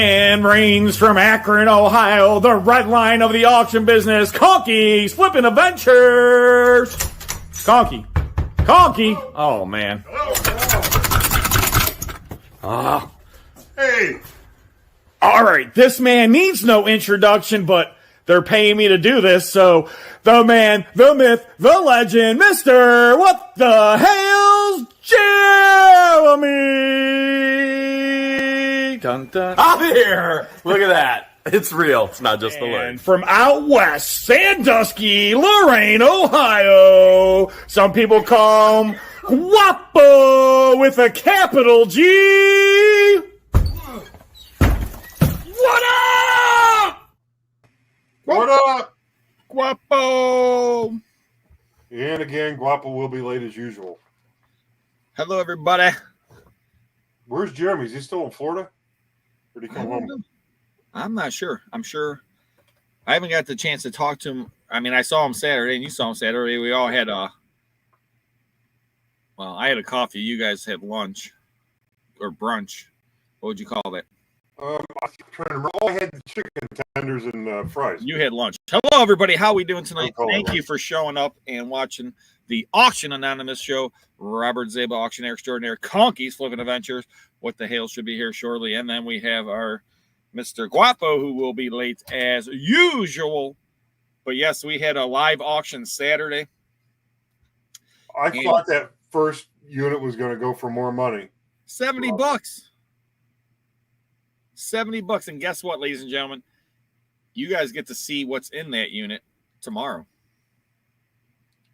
And reigns from Akron, Ohio, the red line of the auction business, Conky's Flippin' Adventures. Conky. Oh, man. Hey. All right, this man needs no introduction, but they're paying me to do this, so the man, the myth, the legend, Mr. What the Hales, Jeremy! Dun, dun. I'm here! Look at that. It's real. It's not just the word. And from out west, Sandusky, Lorain, Ohio, some people call him Guapo with a capital G. What up? What up? Guapo. And again, Guapo will be late as usual. Hello, everybody. Where's Jeremy? Is he still in Florida? Or did he come home? I'm not sure. I'm sure. I haven't got the chance to talk to him. I mean, I saw him Saturday, and you saw him Saturday. We all had I had a coffee. You guys had lunch or brunch. What would you call that? I'm trying to remember. Oh, I had chicken tenders and fries. You had lunch. Hello, everybody. How we doing tonight? I'll call it Thank you lunch. for showing up and watching the Auction Anonymous show. Robert Zaba, auctioneer extraordinaire. Conky's Flippin' Adventures. What the Hales should be here shortly. And then we have our Mr. Guapo, who will be late as usual. But yes, we had a live auction Saturday. I thought that first unit was going to go for more money. $70. $70. And guess what, ladies and gentlemen? You guys get to see what's in that unit tomorrow.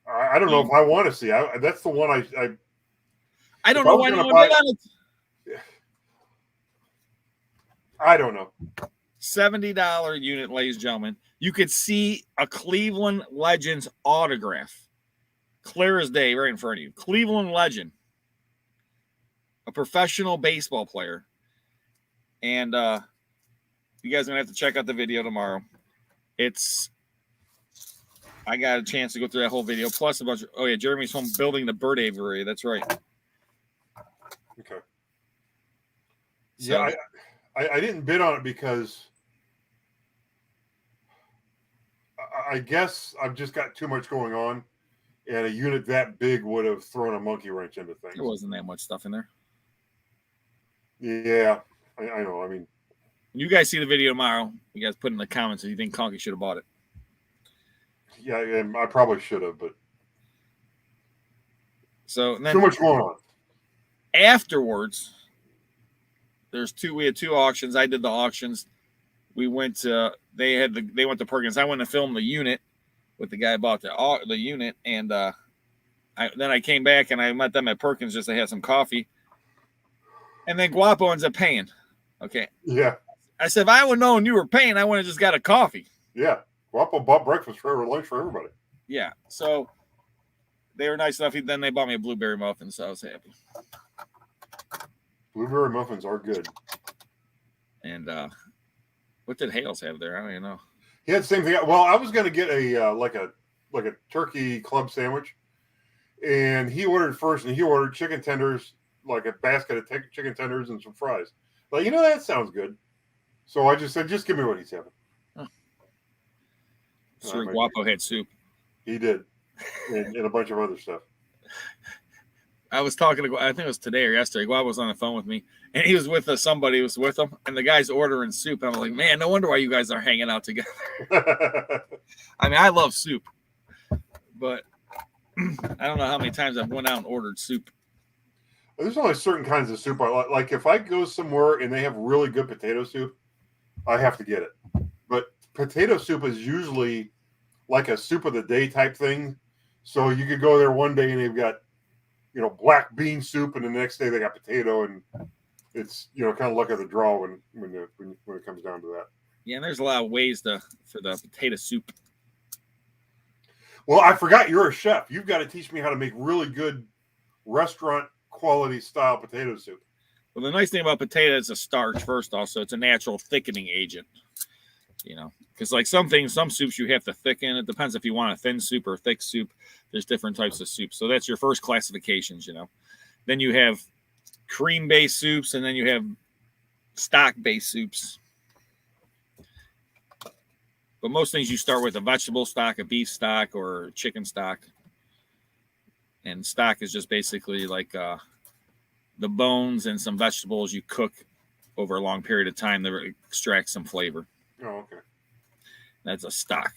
I don't know if I want to see. That's the one I don't if know I was why no gonna one buy- bid on it. I don't know. $70 unit, ladies and gentlemen. You could see a Cleveland Legends autograph. Clear as day, right in front of you. Cleveland Legend. A professional baseball player. And you guys are going to have to check out the video tomorrow. I got a chance to go through that whole video. Plus a bunch of, Jeremy's home building the bird aviary. That's right. Okay. So, Yeah, I didn't bid on it because I guess I've just got too much going on, and a unit that big would have thrown a monkey wrench into things. there wasn't that much stuff in there. Yeah, I know. I mean, When you guys see the video tomorrow, you guys put in the comments if you think Conky should have bought it. yeah, and I probably should have, but So and then too much going on. afterwards, we had two auctions. I did the auctions. We went to they went to Perkins. I went to film the unit with the guy who bought the unit, and then I came back and I met them at Perkins just to have some coffee. And then Guapo ends up paying. Okay. Yeah, I said, if I would have known you were paying, I would have just got a coffee. yeah. Guapo bought breakfast for lunch for everybody. Yeah. So they were nice enough. Then they bought me a blueberry muffin, so I was happy. Blueberry muffins are good. And what did Hales have there? I don't even know. He had the same thing. Well, I was going to get a like a turkey club sandwich, and he ordered first, and he ordered chicken tenders, like a basket of chicken tenders and some fries. Like, that sounds good. So I just said, just give me what he's having. Sir Guapo had soup. He did, and a bunch of other stuff. I was talking to, I think it was today or yesterday. Guapo was on the phone with me, and he was with somebody who was with him, and the guy's ordering soup. And I'm like, man, no wonder why you guys are hanging out together. I mean, I love soup, but I don't know how many times I've went out and ordered soup. There's only certain kinds of soup I like. Like if I go somewhere and they have really good potato soup, I have to get it. But potato soup is usually like a soup of the day type thing. So you could go there one day and they've got, black bean soup, and the next day they got potato, and it's kind of luck of the draw when it comes down to that. Yeah, and there's a lot of ways for the potato soup. Well, I forgot you're a chef. You've got to teach me how to make really good restaurant quality style potato soup. Well, the nice thing about potato is a starch first. Also, it's a natural thickening agent. Because like some soups you have to thicken. It depends if you want a thin soup or a thick soup. There's different types of soup. So that's your first classifications. Then you have cream-based soups, and then you have stock-based soups. But most things you start with a vegetable stock, a beef stock, or chicken stock. And stock is just basically like the bones and some vegetables you cook over a long period of time to extract some flavor. Oh, okay. That's a stock.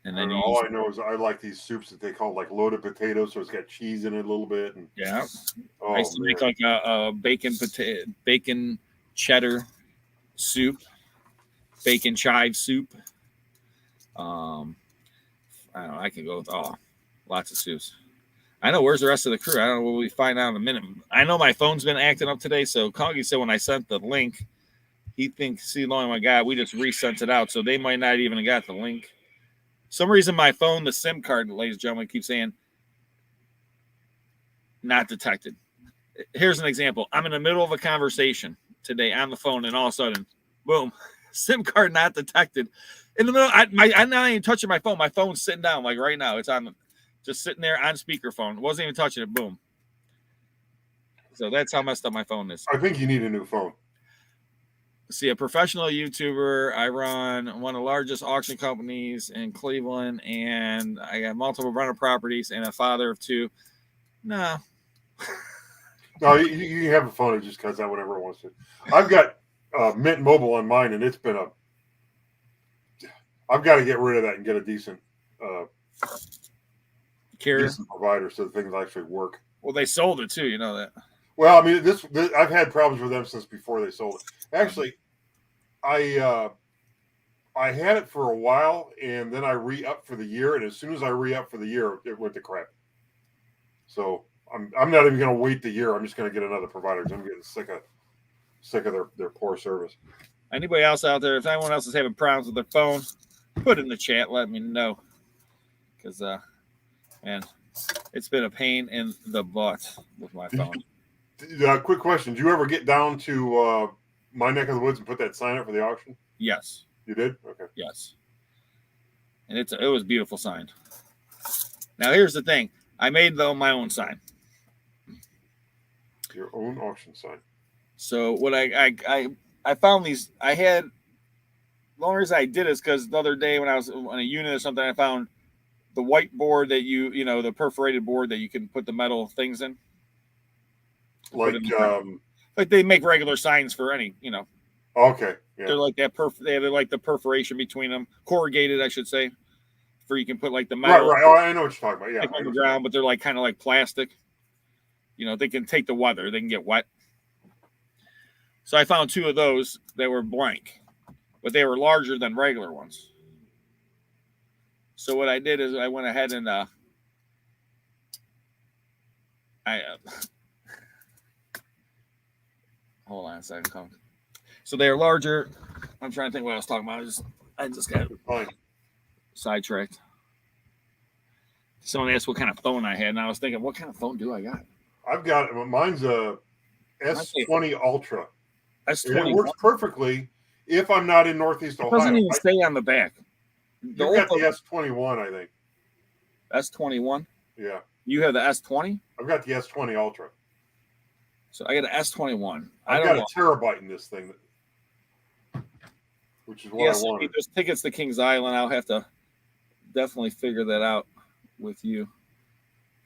And then all I know is I like these soups that they call like loaded potatoes, so it's got cheese in it a little bit. And yeah, oh, I used to make like a bacon cheddar soup, bacon chive soup. I don't know. I could go with lots of soups. I know. Where's the rest of the crew? I don't know. We'll find out in a minute. I know my phone's been acting up today. So Conky said when I sent the link, he thinks, see, oh my God, we just resent it out. So they might not even have got the link. Some reason my phone, the SIM card, ladies and gentlemen, keeps saying not detected. Here's an example. I'm in the middle of a conversation today on the phone, and all of a sudden, boom, SIM card not detected. In the middle, I'm not even touching my phone. My phone's sitting down, like right now. It's on, just sitting there on speakerphone. Wasn't even touching it. Boom. So that's how messed up my phone is. I think you need a new phone. See, a professional YouTuber. I run one of the largest auction companies in Cleveland, and I got multiple rental properties and a father of two. No. No, you have a phone. It just cuts out whatever it wants to. I've got Mint Mobile on mine, and it's been I've got to get rid of that and get a decent carrier, decent provider so things actually work. Well, they sold it too. You know that. Well, I mean, this I've had problems with them since before they sold it. Actually, I had it for a while, and then I re-upped for the year, and as soon as I re-upped for the year, it went to crap. So I'm not even going to wait the year. I'm just going to get another provider because I'm getting sick of their poor service. Anybody else out there, if anyone else is having problems with their phone, put it in the chat. Let me know, because man, it's been a pain in the butt with my phone. Quick question: did you ever get down to my neck of the woods and put that sign up for the auction? Yes. You did? Okay. Yes. And it was beautiful sign. Now here's the thing: I made my own sign. Your own auction sign. So what I found these. I had the only reason I did is because the other day when I was on a unit or something, I found the white board that you know the perforated board that you can put the metal things in. Like they make regular signs for any, you know. Okay. Yeah. They're like that. They're like the perforation between them, corrugated, I should say, for you can put like the metal. Right. Oh, I know what you're talking about. Yeah. Like on the ground, but they're like kind of like plastic. You know, they can take the weather. They can get wet. So I found two of those that were blank, but they were larger than regular ones. So what I did is I went ahead and hold on a second. So they are larger. I'm trying to think what I was talking about. I just got sidetracked. Someone asked what kind of phone I had, and I was thinking, what kind of phone do I got? I've got mine's a S20 Ultra. S20. It works perfectly if I'm not in Northeast Ohio. It doesn't even say on the back. You've got the S21, I think. S21? Yeah. You have the S20? I've got the S20 Ultra. So I got an S21. I've got a terabyte in this thing, which is what I wanted. There's tickets to Kings Island. I'll have to definitely figure that out with you.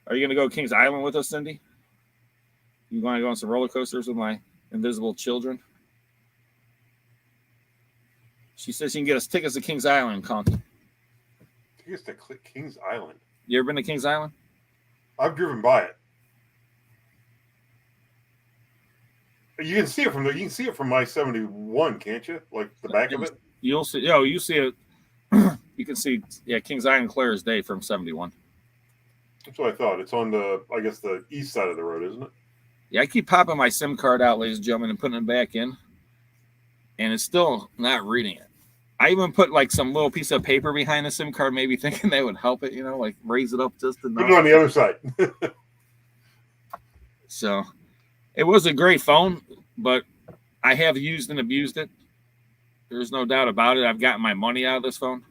Are you going to go to Kings Island with us, Cindy? You want to go on some roller coasters with my invisible children? She says she can get us tickets to Kings Island, Conky. Tickets to Kings Island? You ever been to Kings Island? I've driven by it. You can see it from You can see it from my 71, can't you? Like the back of it. You'll see. You see it. You can see. Yeah, Kings Island clear as day from 71. That's what I thought. It's on I guess the east side of the road, isn't it? Yeah, I keep popping my SIM card out, ladies and gentlemen, and putting it back in, and it's still not reading it. I even put like some little piece of paper behind the SIM card, maybe thinking that would help it. You know, like raise it up just enough. Put it on the other side. So. It was a great phone, but I have used and abused it. There's no doubt about it. I've gotten my money out of this phone.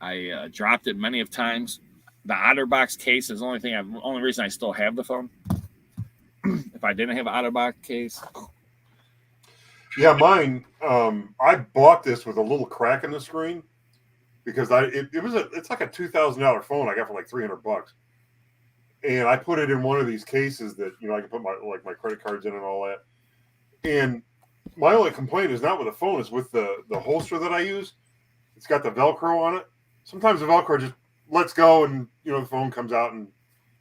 I dropped it many of times. The OtterBox case is the only reason I still have the phone. If if I didn't have an out-of-box case. Yeah, mine. I bought this with a little crack in the screen because it's like a $2,000 phone I got for like $300, and I put it in one of these cases that I can put my credit cards in and all that. And my only complaint is not with the phone; it's with the holster that I use. It's got the Velcro on it. Sometimes the Velcro just lets go, and the phone comes out and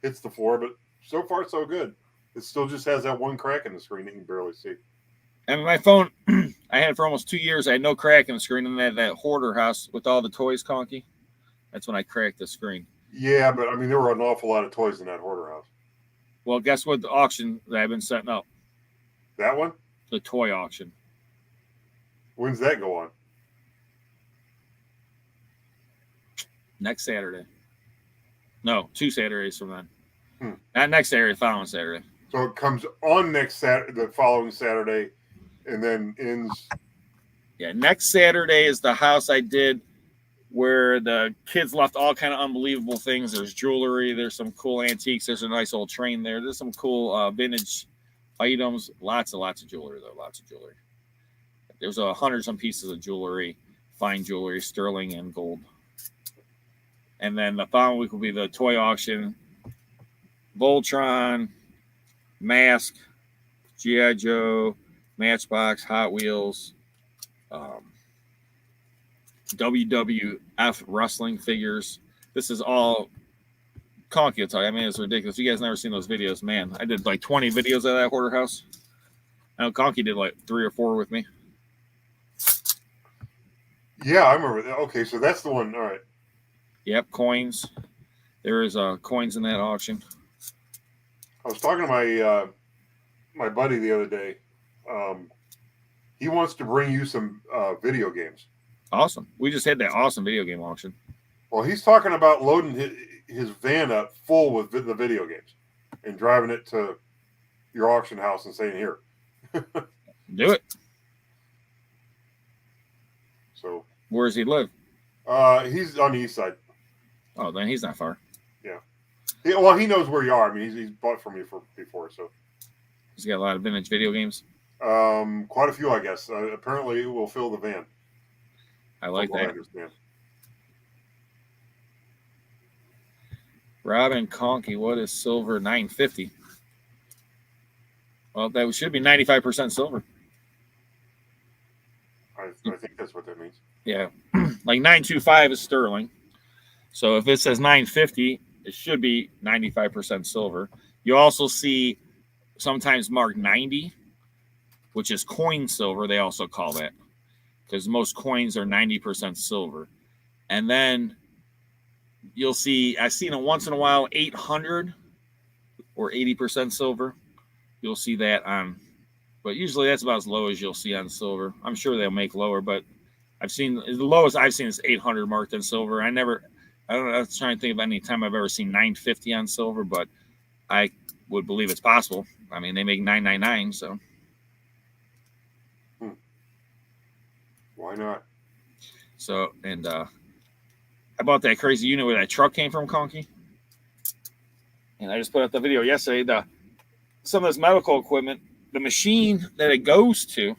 hits the floor. But so far, so good. It still just has that one crack in the screen that you can barely see. And my phone, I had it for almost 2 years. I had no crack in the screen, and that hoarder house with all the toys, Conky. That's when I cracked the screen. Yeah, but I mean, there were an awful lot of toys in that hoarder house. Well, guess what? The auction that I've been setting up. That one? The toy auction. When's that go on? Next Saturday. No, 2 Saturdays from then. Hmm. Not next Saturday, following Saturday. So it comes on next Saturday, the following Saturday, and then ends. Yeah, next Saturday is the house I did where the kids left all kind of unbelievable things. There's jewelry. There's some cool antiques. There's a nice old train there. There's some cool vintage items. Lots of jewelry, though. Lots of jewelry. There's 100-some pieces of jewelry, fine jewelry, sterling and gold. And then the following week will be the toy auction. Voltron, Mask, G.I. Joe, Matchbox, Hot Wheels, WWF wrestling figures. This is all Conky will tell you. I mean, it's ridiculous. You guys never seen those videos, man. I did like 20 videos of that hoarder house. I know Conky did like 3 or 4 with me. Yeah, I remember that. Okay, so that's the one. All right. Yep, coins. There is coins in that auction. I was talking to my buddy the other day. He wants to bring you some video games. Awesome. We just had that awesome video game auction. Well, he's talking about loading his van up full with the video games and driving it to your auction house and saying, here. Do it. So where does he live? He's on the east side. Oh, then he's not far. Yeah. Well, he knows where you are. I mean, he's bought from you before, so. He's got a lot of vintage video games. Quite a few, I guess. Apparently, it will fill the van. I like that. I understand. Robin Conky, what is silver? 950. Well, that should be 95% silver. I think that's what that means. Yeah, like 925 is sterling. So if it says 950, it should be 95% silver. You also see sometimes marked 90, which is coin silver. They also call that because most coins are 90% silver. And then you'll see, I've seen it once in a while, 800 or 80% silver. You'll see that on, but usually that's about as low as you'll see on silver. I'm sure they'll make lower, but I've seen the lowest I've seen is 800 marked in silver. I don't know. I was trying to think of any time I've ever seen 950 on silver, but I would believe it's possible. I mean, they make 999, so. Why not? So, and I bought that crazy unit where that truck came from, Conky. And I just put up the video yesterday. Some of this medical equipment, the machine that it goes to,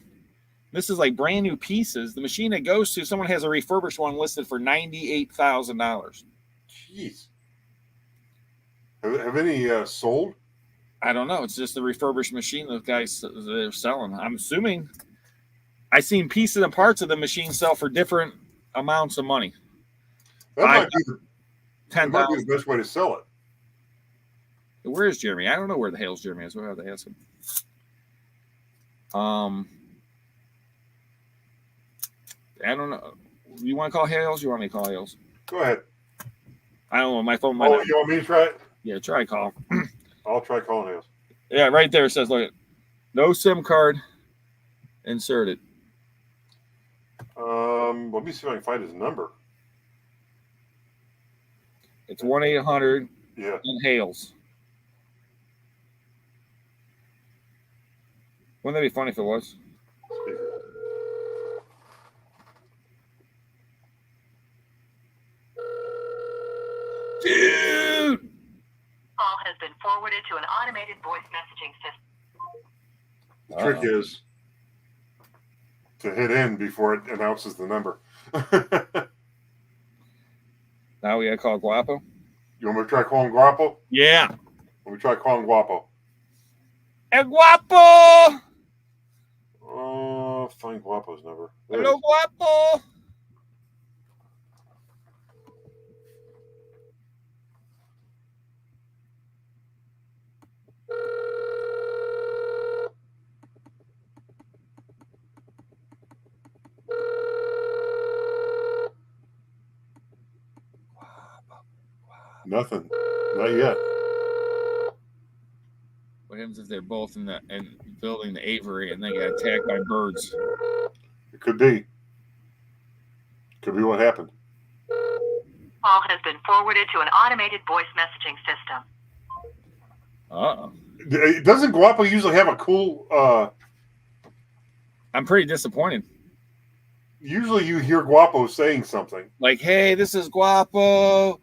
this is like brand new pieces. The machine it goes to, someone has a refurbished one listed for $98,000. Jeez. Have any sold? I don't know. It's just a refurbished machine those guys they're selling. I'm assuming I've seen pieces and parts of the machine sell for different amounts of money. That might be the best way to sell it. Where is Jeremy? I don't know where the Hales Jeremy is. We'll have to ask him. I don't know. You want to call Hales? You want me to call Hales? Go ahead. I don't know. My phone might not. You want me to try it? Yeah, try call. I'll try calling Hales. Yeah, right there it says, look, no SIM card inserted. Let me see if I can find his number. It's 1-800 Yeah. Hales. Wouldn't that be funny if it was? Dude! Call has been forwarded to an automated voice messaging system. The trick is to hit in before it announces the number. Now we gotta call Guapo. You want me to try calling Guapo? Yeah. Let me try calling Guapo. El Guapo! Find Guapo's number. There Hello, it is. Guapo! Nothing. Not yet. What happens if they're both in building the Avery and they get attacked by birds? It could be. Could be what happened. Call has been forwarded to an automated voice messaging system. Doesn't Guapo usually have a cool? I'm pretty disappointed. Usually, you hear Guapo saying something. Like, hey, this is Guapo.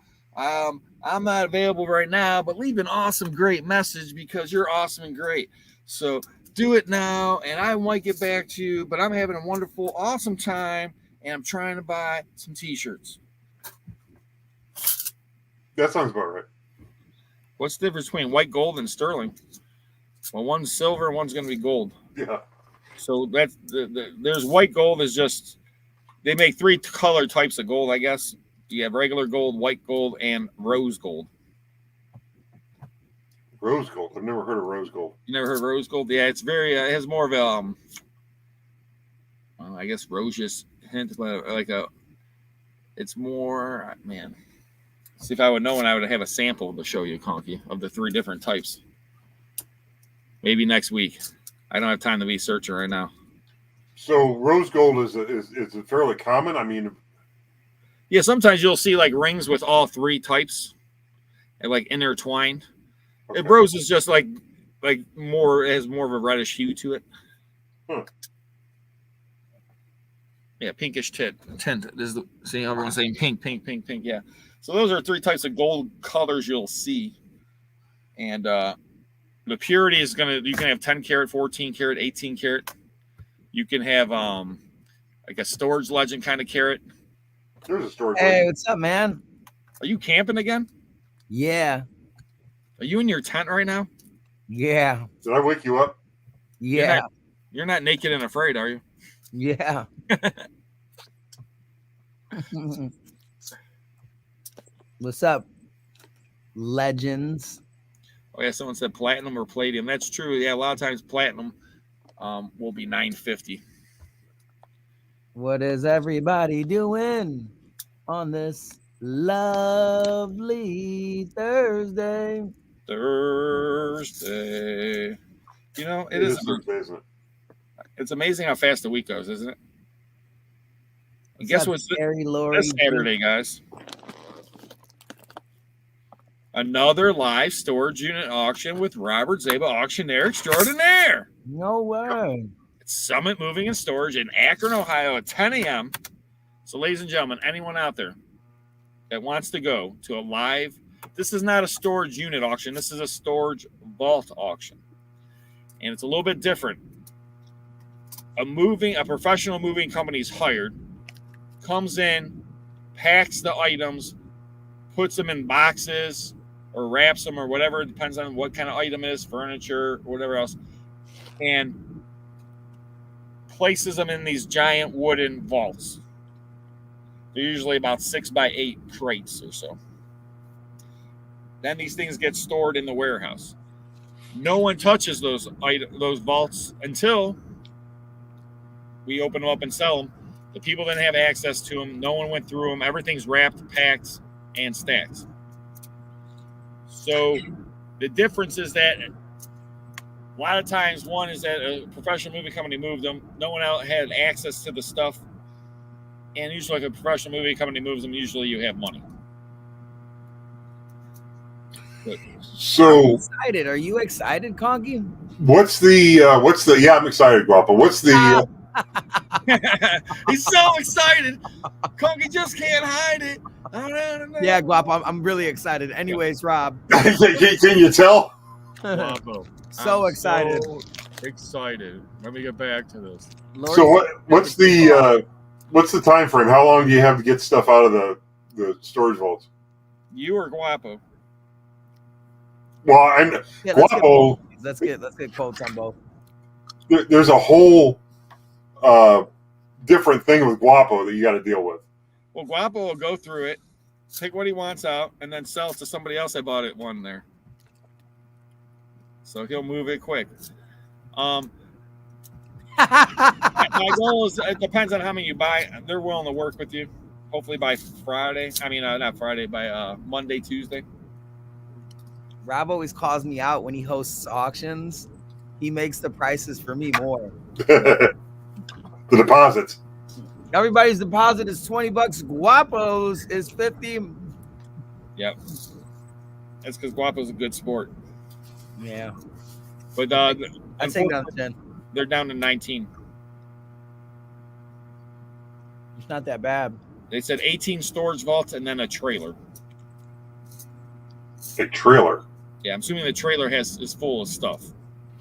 I'm not available right now, but leave an awesome, great message because you're awesome and great. So do it now, and I might get back to you, but I'm having a wonderful, awesome time, and I'm trying to buy some T-shirts. That sounds about right. What's the difference between white gold and sterling? Well, one's silver and one's going to be gold. Yeah. So that's there's white gold is just they make three color types of gold, I guess. You have regular gold, white gold, and rose gold. Rose gold. I've never heard of rose gold. You never heard of rose gold? Yeah, it's very. It has more of a, I guess, rosiest hint, but like a. It's more, man. See, if I would know, and I would have a sample to show you, Conky, of the three different types. Maybe next week. I don't have time to be searching right now. So rose gold is it fairly common? I mean, yeah, sometimes you'll see like rings with all three types, and like intertwined. okay. And rose is just like more it has more of a reddish hue to it. Huh. Yeah, pinkish tint. This is see everyone's saying pink. Yeah. So those are three types of gold colors you'll see, and the purity is you can have 10 karat, 14 karat, 18 karat. You can have like a storage legend kind of carat. There's a storage. Hey, legend. what's up, man? Are you camping again? Yeah. Are you in your tent right now? Yeah. Did I wake you up? Yeah. You're not naked and afraid, are you? Yeah. What's up, legends? Oh yeah, someone said platinum or palladium. That's true. Yeah, a lot of times platinum will be $9.50. What is everybody doing on this lovely Thursday? Thursday. You know, it is Thursday, isn't it? It's amazing how fast the week goes, isn't it? And What's guess up, what's Gary, Lori? this Saturday, guys? Another live storage unit auction with Robert Zaba, auctioneer extraordinaire. No way. It's Summit Moving and Storage in Akron, Ohio at 10 a.m. So, ladies and gentlemen, anyone out there that wants to go to a live, this is not a storage unit auction. This is a storage vault auction. And it's a little bit different. A professional moving company is hired, comes in, packs the items, puts them in boxes or wraps them or whatever. It depends on what kind of item it is, furniture, whatever else, and places them in these giant wooden vaults. They're usually about 6x8 crates or so. Then these things get stored in the warehouse. No one touches those vaults until we open them up and sell them. The people didn't have access to them. No one went through them. Everything's wrapped, packed, and stacked. So the difference is that a lot of times, one is that a professional movie company moved them. No one else had access to the stuff. And usually if a professional movie company moves them, usually you have money. But, So Excited? Are you excited, Conky? what's the yeah, I'm excited, Guapo. What's the he's so excited. Conky just can't hide it. Yeah, Guapo, I'm really excited. Anyways, Rob, can you tell? Guapo. so I'm excited. Excited. Let me get back to this. So what's the time frame? How long do you have to get stuff out of the storage vaults? You or Guapo? Well, I'm Yeah, Guapo. let's get quotes on both. There's a whole different thing with Guapo that you got to deal with. Well, Guapo will go through it, take what he wants out, and then sell it to somebody else that bought it one there. So he'll move it quick. My goal is, it depends on how many you buy. They're willing to work with you. Hopefully by Friday. I mean, not Friday, by Monday, Tuesday. Rob always calls me out when he hosts auctions. He makes the prices for me more. The deposits. Everybody's deposit is $20. Guapo's is 50. Yep. That's because Guapo's a good sport. Yeah. But I take down 10. they're down to 19. It's not that bad. They said 18 storage vaults and then a trailer. A trailer. Yeah, I'm assuming the trailer is full of stuff.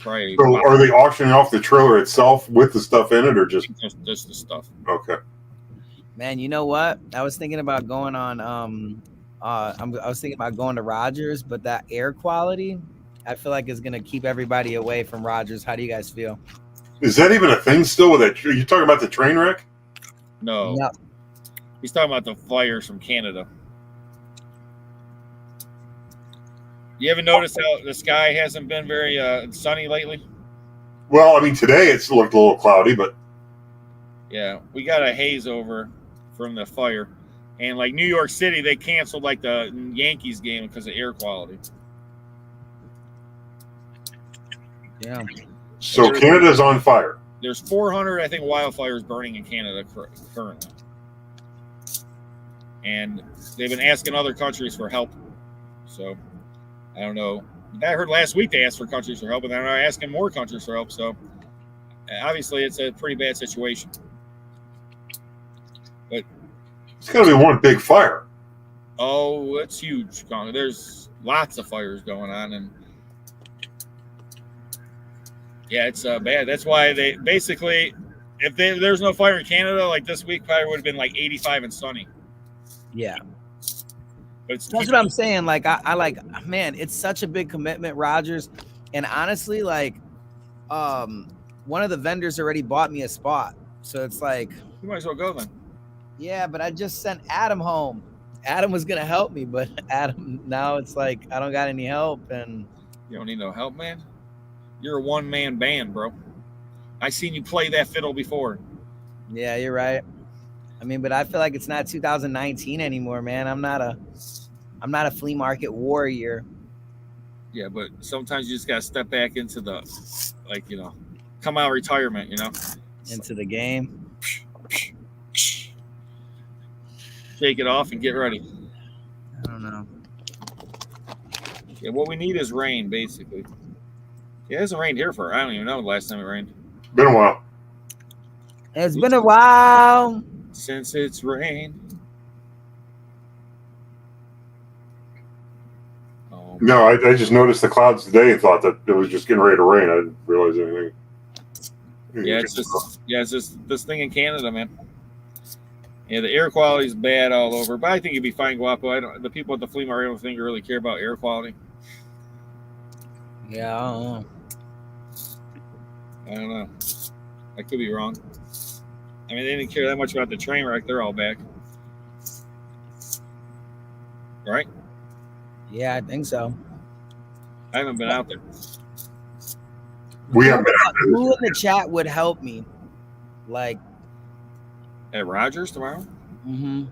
Right. So are they auctioning off the trailer itself with the stuff in it, or just the stuff? Okay. Man, you know what? I was thinking about going on. I was thinking about going to Rogers, but that air quality, I feel like is gonna keep everybody away from Rogers. How do you guys feel? Is that even a thing still with that? Are you talking about the train wreck? No. He's talking about the fires from Canada. You ever notice how the sky hasn't been very sunny lately? Well, I mean, today it's looked a little cloudy, but yeah, we got a haze over from the fire, and like New York City, they canceled like the Yankees game because of air quality. Yeah. So Canada's on fire. There's 400, I think, wildfires burning in Canada currently, and they've been asking other countries for help. So I don't know. I heard last week they asked for countries for help, and they're asking more countries for help. So obviously, it's a pretty bad situation. But It's got to be one big fire. oh, it's huge. There's lots of fires going on, and yeah, it's bad. That's why they basically, if there's no fire in Canada, like this week probably would have been like 85 and sunny. Yeah. But it's That's what I'm saying. Like, I like, man, it's such a big commitment, Rogers. And honestly, like, one of the vendors already bought me a spot. So it's like, You might as well go then. yeah, but I just sent Adam home. Adam was gonna help me, but Adam, now it's like I don't got any help. And You don't need no help, man. You're a one-man band, bro. I seen you play that fiddle before. yeah, you're right. I mean, but I feel like it's not 2019 anymore, man. I'm not a flea market warrior. Yeah, but sometimes you just gotta step back into the, like, come out of retirement, Into the game. Shake it off and get ready. I don't know. Yeah, what we need is rain, basically. Yeah, it hasn't rained here for, I don't even know the last time it rained. Been a while. It's been a while. Since it's rained. Oh, No, I just noticed the clouds today and thought that it was just getting ready to rain. I didn't realize anything. yeah, it's just this thing in Canada, man. Yeah, the air quality is bad all over, but I think you'd be fine, Guapo. The people at the flea market, I don't think you really care about air quality. Yeah, I don't know. I don't know. I could be wrong. I mean, they didn't care that much about the train wreck. They're all back. Right? Yeah, I think so. I haven't been out there. We haven't been Who in the chat would help me? Like, At Rogers tomorrow? mm-hmm.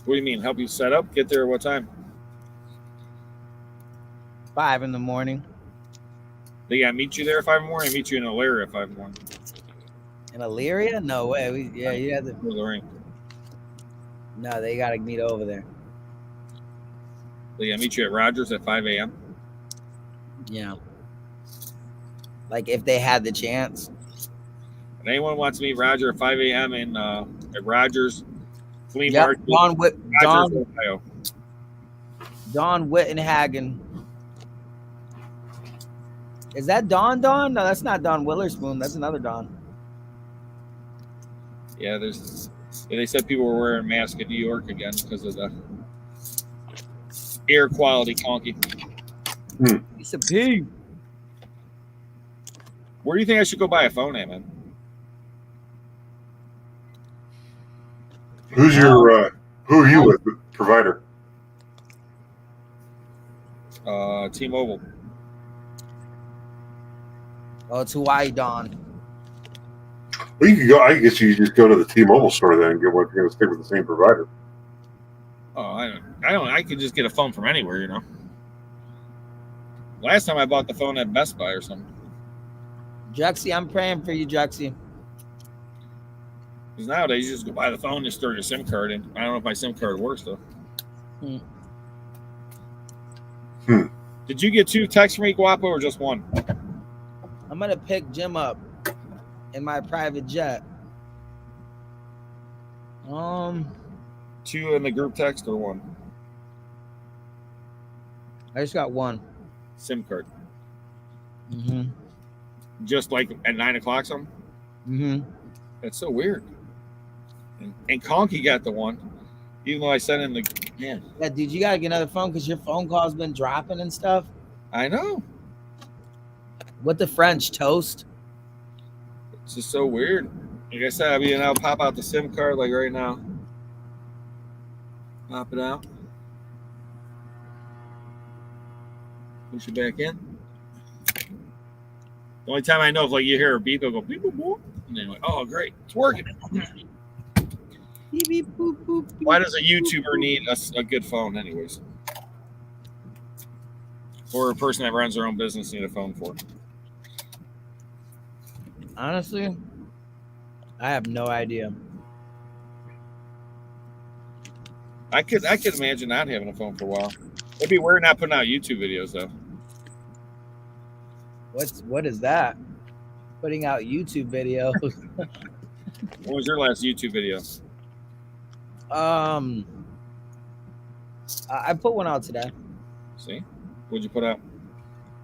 What do you mean? Help you set up? Get there at what time? 5 in the morning. They got to meet you there at 5 in the morning, meet you in Elyria at 5 in the morning. In Elyria? No way. You have to. For the ring. No, they gotta meet over there. They got to meet you at Rogers at 5 a.m. Yeah. Like if they had the chance. If anyone wants to meet Roger at 5 a.m. in at Rogers Flea Yep. Market, Don Ohio. Don Wittenhagen. Is that Don Don? No, that's not Don Willerspoon. That's another Don. Yeah, they said people were wearing masks in New York again because of the air quality, Conky. Piece of pig. Where do you think I should go buy a phone at, man? Who are you with, the provider? T-Mobile. Oh, it's Hawaii Don. Well, you could go. I guess you just go to the T-Mobile store then and get what you're going to stick with the same provider. Oh, I don't. I could just get a phone from anywhere, you know. Last time I bought the phone at Best Buy or something. Juxie, I'm praying for you, Juxie. Because nowadays you just go buy the phone, just throw your SIM card in. I don't know if my SIM card works though. Did you get 2 texts from me, Guapo, or just 1? I'm gonna pick Jim up in my private jet. 2 in the group text or 1? I just got 1. SIM card. Mm-hmm. Just like at 9 o'clock something? Mm-hmm. That's so weird. And Conky got the 1, even though I sent in the man. Yeah, dude, you gotta get another phone because your phone call's been dropping and stuff. I know. What the French toast? It's just so weird. Like I said, I'll pop out the SIM card like right now. Pop it out. Push it back in. The only time I know if like you hear a beep, it'll go beep boop boop. And then like, oh great, it's working. Beep, beep, boop, boop, beep, Why does a YouTuber need a good phone anyways? Or a person that runs their own business need a phone for? Honestly, I have no idea. I could imagine not having a phone for a while. It'd be weird not putting out YouTube videos though. What is that? Putting out YouTube videos. What was your last YouTube video? I put one out today. See? What'd you put out?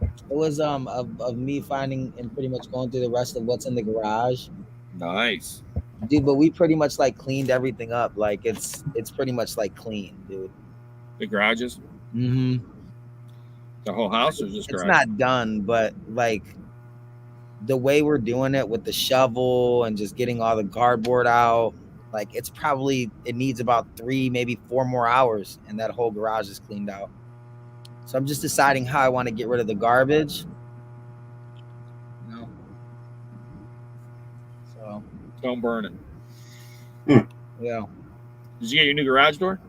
It was of me finding and pretty much going through the rest of what's in the garage. Nice. Dude, but we pretty much like cleaned everything up. Like it's pretty much like clean, dude. The garages? Mm-hmm. The whole house or just garage? It's not done, but like the way we're doing it with the shovel and just getting all the cardboard out, like it needs about 3, maybe 4 more hours, and that whole garage is cleaned out. So I'm just deciding how I want to get rid of the garbage. You know? So Don't burn it. yeah. Did you get your new garage door?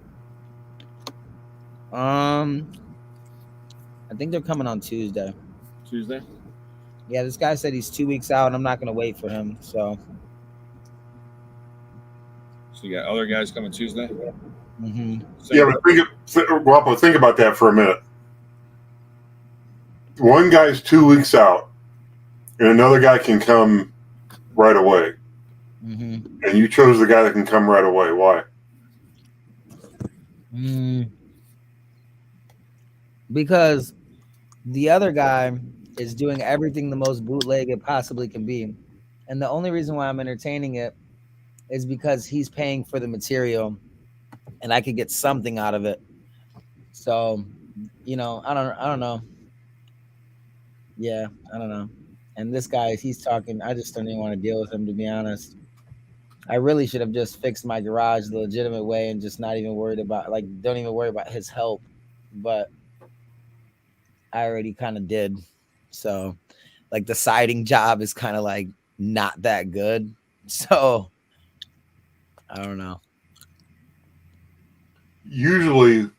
I think they're coming on Tuesday. Tuesday? Yeah, this guy said he's 2 weeks out, and I'm not gonna wait for him. So You got other guys coming Tuesday? mm-hmm. Yeah, but think about that for a minute. One guy's 2 weeks out, and another guy can come right away. Mm-hmm. And you chose the guy that can come right away. Why? Because the other guy is doing everything the most bootleg it possibly can be. And the only reason why I'm entertaining it is because he's paying for the material and I could get something out of it. So, I don't know. Yeah, I don't know. And this guy, he's talking, I just don't even want to deal with him, to be honest. I really should have just fixed my garage the legitimate way and just not even worried about, don't even worry about his help. But I already kind of did. So, the siding job is kind of not that good. So, I don't know. Usually,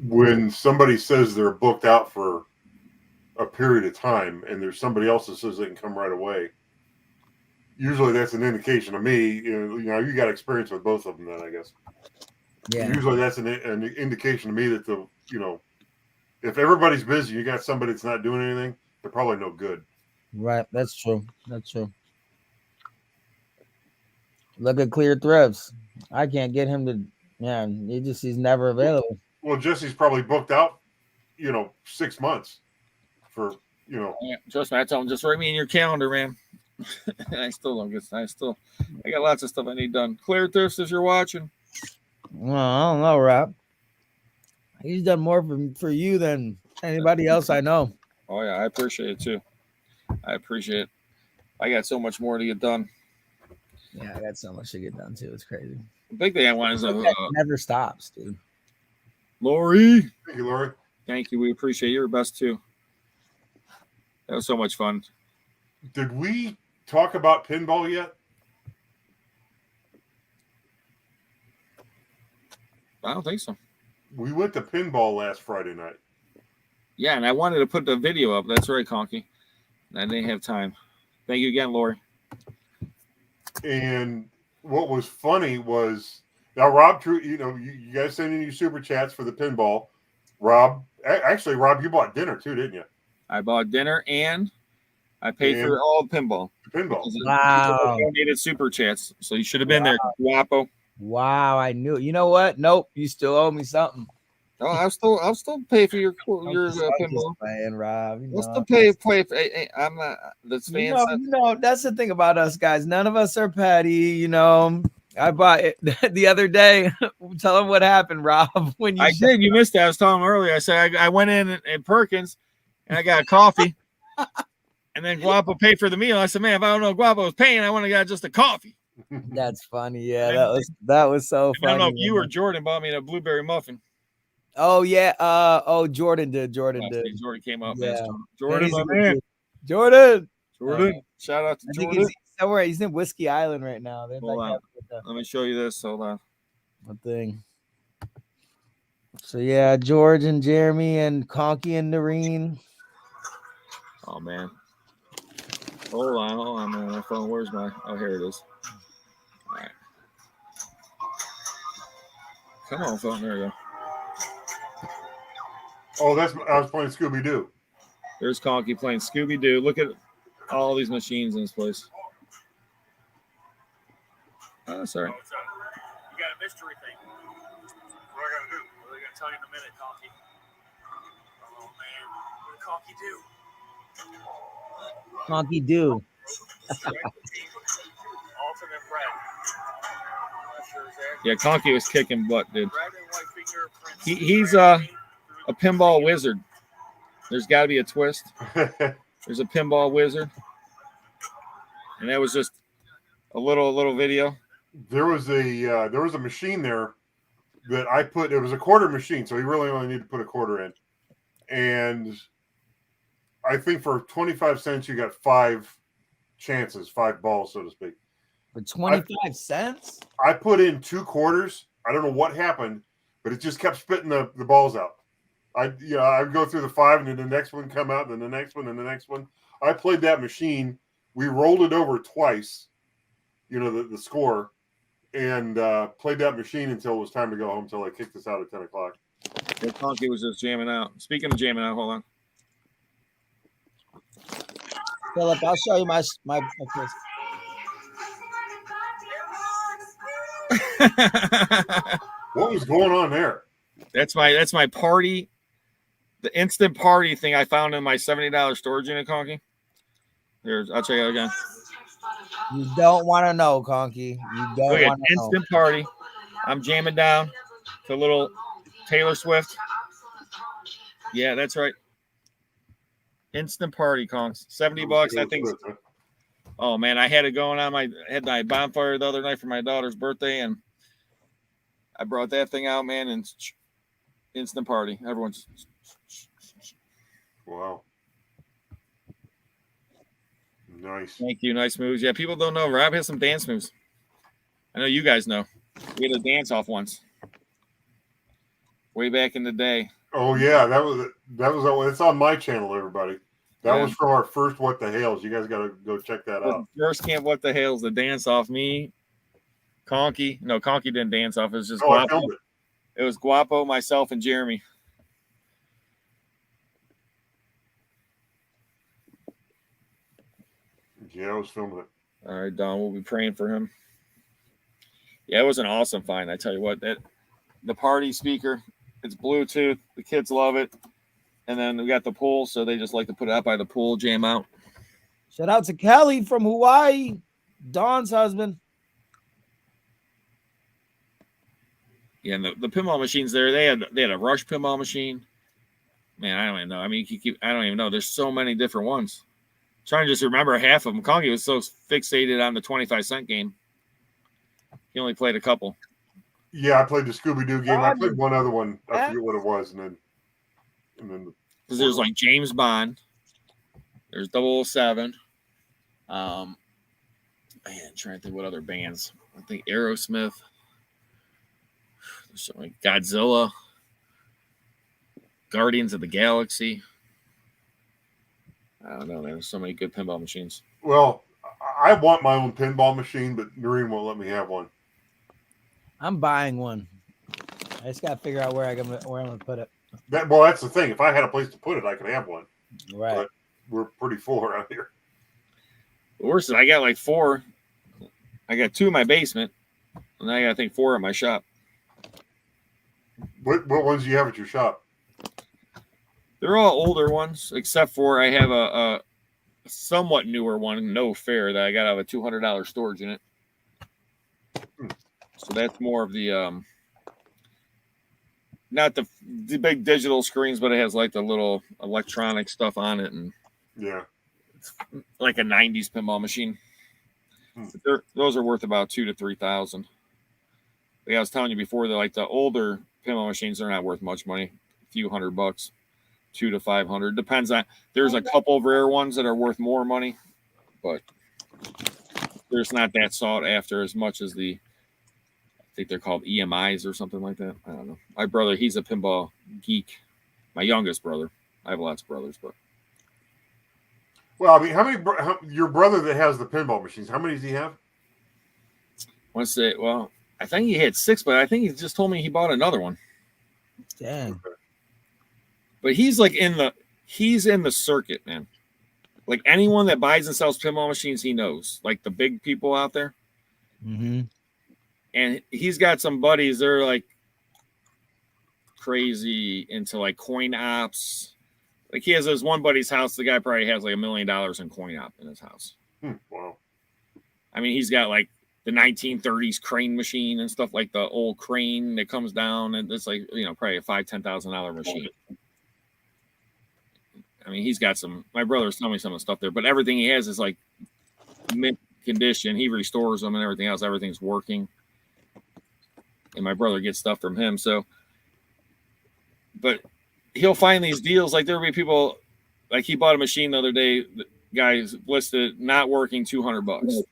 when somebody says they're booked out for a period of time and there's somebody else that says they can come right away, usually that's an indication to me, you got experience with both of them then, I guess. Yeah. Usually that's an indication to me that if everybody's busy, you got somebody that's not doing anything, they're probably no good. Right. That's true. Look at Clear Thrifts. I can't get him to, he's never available. Well, Jesse's probably booked out, 6 months for Yeah, trust me, I tell them just write me in your calendar, man. I still don't get. I got lots of stuff I need done. Clear Thirst, as you're watching. Well, I don't know, Rob. He's done more for you than anybody else I know. Oh yeah, I appreciate it too. I appreciate it. I got so much more to get done. Yeah, I got so much to get done too. It's crazy. The big thing I want is That never stops, dude. Lori. Thank you, Lori. Thank you. We appreciate your best too. That was so much fun. Did we talk about pinball yet? I don't think so. We went to pinball last Friday night. Yeah, and I wanted to put the video up. That's right, Conky. I didn't have time. Thank you again, Lori. And what was funny was now Rob, you guys send in your super chats for the pinball. Rob, you bought dinner too, didn't you? I bought dinner and I paid for all the pinball. Wow. Donated super chats, so you should have been there, Guapo. Wow, I knew. You know what? Nope, you still owe me something. Oh, I'll still pay for your pinball. Playing, Rob. I'll still pay. I'm not. That's fancy. That's the thing about us guys. None of us are petty. I bought it the other day. Tell him what happened, Rob. When you did. You missed that. I was telling him earlier. I said I went in at Perkins and I got a coffee, and then Guapo paid for the meal. I said, man, if I don't know Guapo was paying, I want to get just a coffee. That's funny. Yeah, that was so funny. I don't know if you or Jordan bought me a blueberry muffin. Oh yeah. Jordan did. Jordan came up. Yeah. Man. Jordan, my man. Jordan. Shout out to Jordan. He's somewhere. He's in Whiskey Island right now. Hold on. Let me show you this. Hold on. One thing. So yeah, George and Jeremy and Conky and Noreen. Oh man. Hold on, man. My phone. Where's my? Oh, here it is. All right. Come on, phone. There we go. Oh, I was playing Scooby Doo. There's Conky playing Scooby Doo. Look at all these machines in this place. Oh, sorry. You got a mystery thing. What I gotta do? What are they gonna tell you in a minute, Conky? Oh man, what did Conky do? Conky do. Alternate bread. Yeah, Conky was kicking butt, dude. He's a pinball wizard. There's got to be a twist. There's a pinball wizard, and that was just a little video. There was a machine there that I put. It was a quarter machine, so you really only need to put a quarter in. And I think for 25 cents, you got 5 chances, 5 balls, so to speak. For 25 cents? I put in 2 quarters. I don't know what happened, but it just kept spitting the balls out. I'd go through the 5, and then the next one come out, and then the next one, and the next one. I played that machine. We rolled it over twice, the score, and played that machine until it was time to go home, until they kicked us out at 10 o'clock. Yeah, Conky was just jamming out. Speaking of jamming out, hold on. Philip, I'll show you my What was going on there? That's my party, the instant party thing I found in my $70 storage unit, Conky. I'll check it out again. You don't want to know, Conky. You don't want to know. Instant party. I'm jamming down to a little Taylor Swift. Yeah, that's right. Instant party, Conks. $70, I think. Oh man, I had it going on. I had my bonfire the other night for my daughter's birthday, and I brought that thing out, man, and instant party. Everyone's wow. Nice. Thank you. Nice moves. Yeah, people don't know. Rob has some dance moves. I know you guys know. We had a dance off once. Way back in the day. Oh yeah, that was it's on my channel, everybody. That was from our first What the Hales. You guys got to go check that out. First camp What the Hales, the dance off. Me, Conky. No, Conky didn't dance off. It was just I Guapo. filmed it. It was Guapo, myself, and Jeremy. Yeah, I was filming it. All right, Don, we'll be praying for him. Yeah, it was an awesome find. I tell you what, the party speaker, it's Bluetooth. The kids love it. And then we got the pool, so they just like to put it out by the pool, jam out. Shout out to Kelly from Hawaii, Dawn's husband. Yeah, and the pinball machines there, they had a Rush pinball machine. Man, I don't even know. I mean, I don't even know. There's so many different ones. I'm trying to just remember half of them. Conky was so fixated on the 25-cent game. He only played a couple. Yeah, I played the Scooby-Doo game. I played one other one. I forget what it was, and then because there's like James Bond. There's 007. Man, I'm trying to think what other bands. I think Aerosmith. There's something like Godzilla. Guardians of the Galaxy. I don't know, man. There's so many good pinball machines. Well, I want my own pinball machine, but Noreen won't let me have one. I'm buying one. I just got to figure out where I'm going to put it. That's the thing. If I had a place to put it, I could have one. Right. But we're pretty full around here. The worst is I got like 4. I got 2 in my basement, and I got, I think, 4 in my shop. What ones do you have at your shop? They're all older ones, except for I have a somewhat newer one, no fair, that I got out of a $200 storage unit. So that's more of the not the big digital screens, but it has like the little electronic stuff on it, and Yeah. it's like a 90s pinball machine. Those are worth about $2,000 to $3,000. Like I was telling you before, they're like the older pinball machines, they're not worth much money, a few $100, $200 to $500. Depends on. There's a couple of rare ones that are worth more money, but there's not that sought after as much as the. I think they're called EMIs or something like that. I don't know. My brother, he's a pinball geek. My youngest brother. I have lots of brothers, but. Well, I mean, your brother that has the pinball machines? How many does he have? Well, I think he had 6, but I think he just told me he bought another one. Dang. Okay. But he's like in the circuit, man. Like anyone that buys and sells pinball machines, he knows. Like the big people out there. Mm-hmm. And he's got some buddies. They're like crazy into like coin ops. Like he has his one buddy's house. The guy probably has like $1 million in coin op in his house. Wow. I mean, he's got like the 1930s crane machine and stuff, like the old crane that comes down, and it's like, probably a $5,000-$10,000 machine. I mean, he's got some. My brother's telling me some of the stuff there, but everything he has is like mint condition. He restores them and everything else. Everything's working. And my brother gets stuff from him. So, but he'll find these deals. Like there'll be people, like he bought a machine the other day. The guy's listed not working, $200.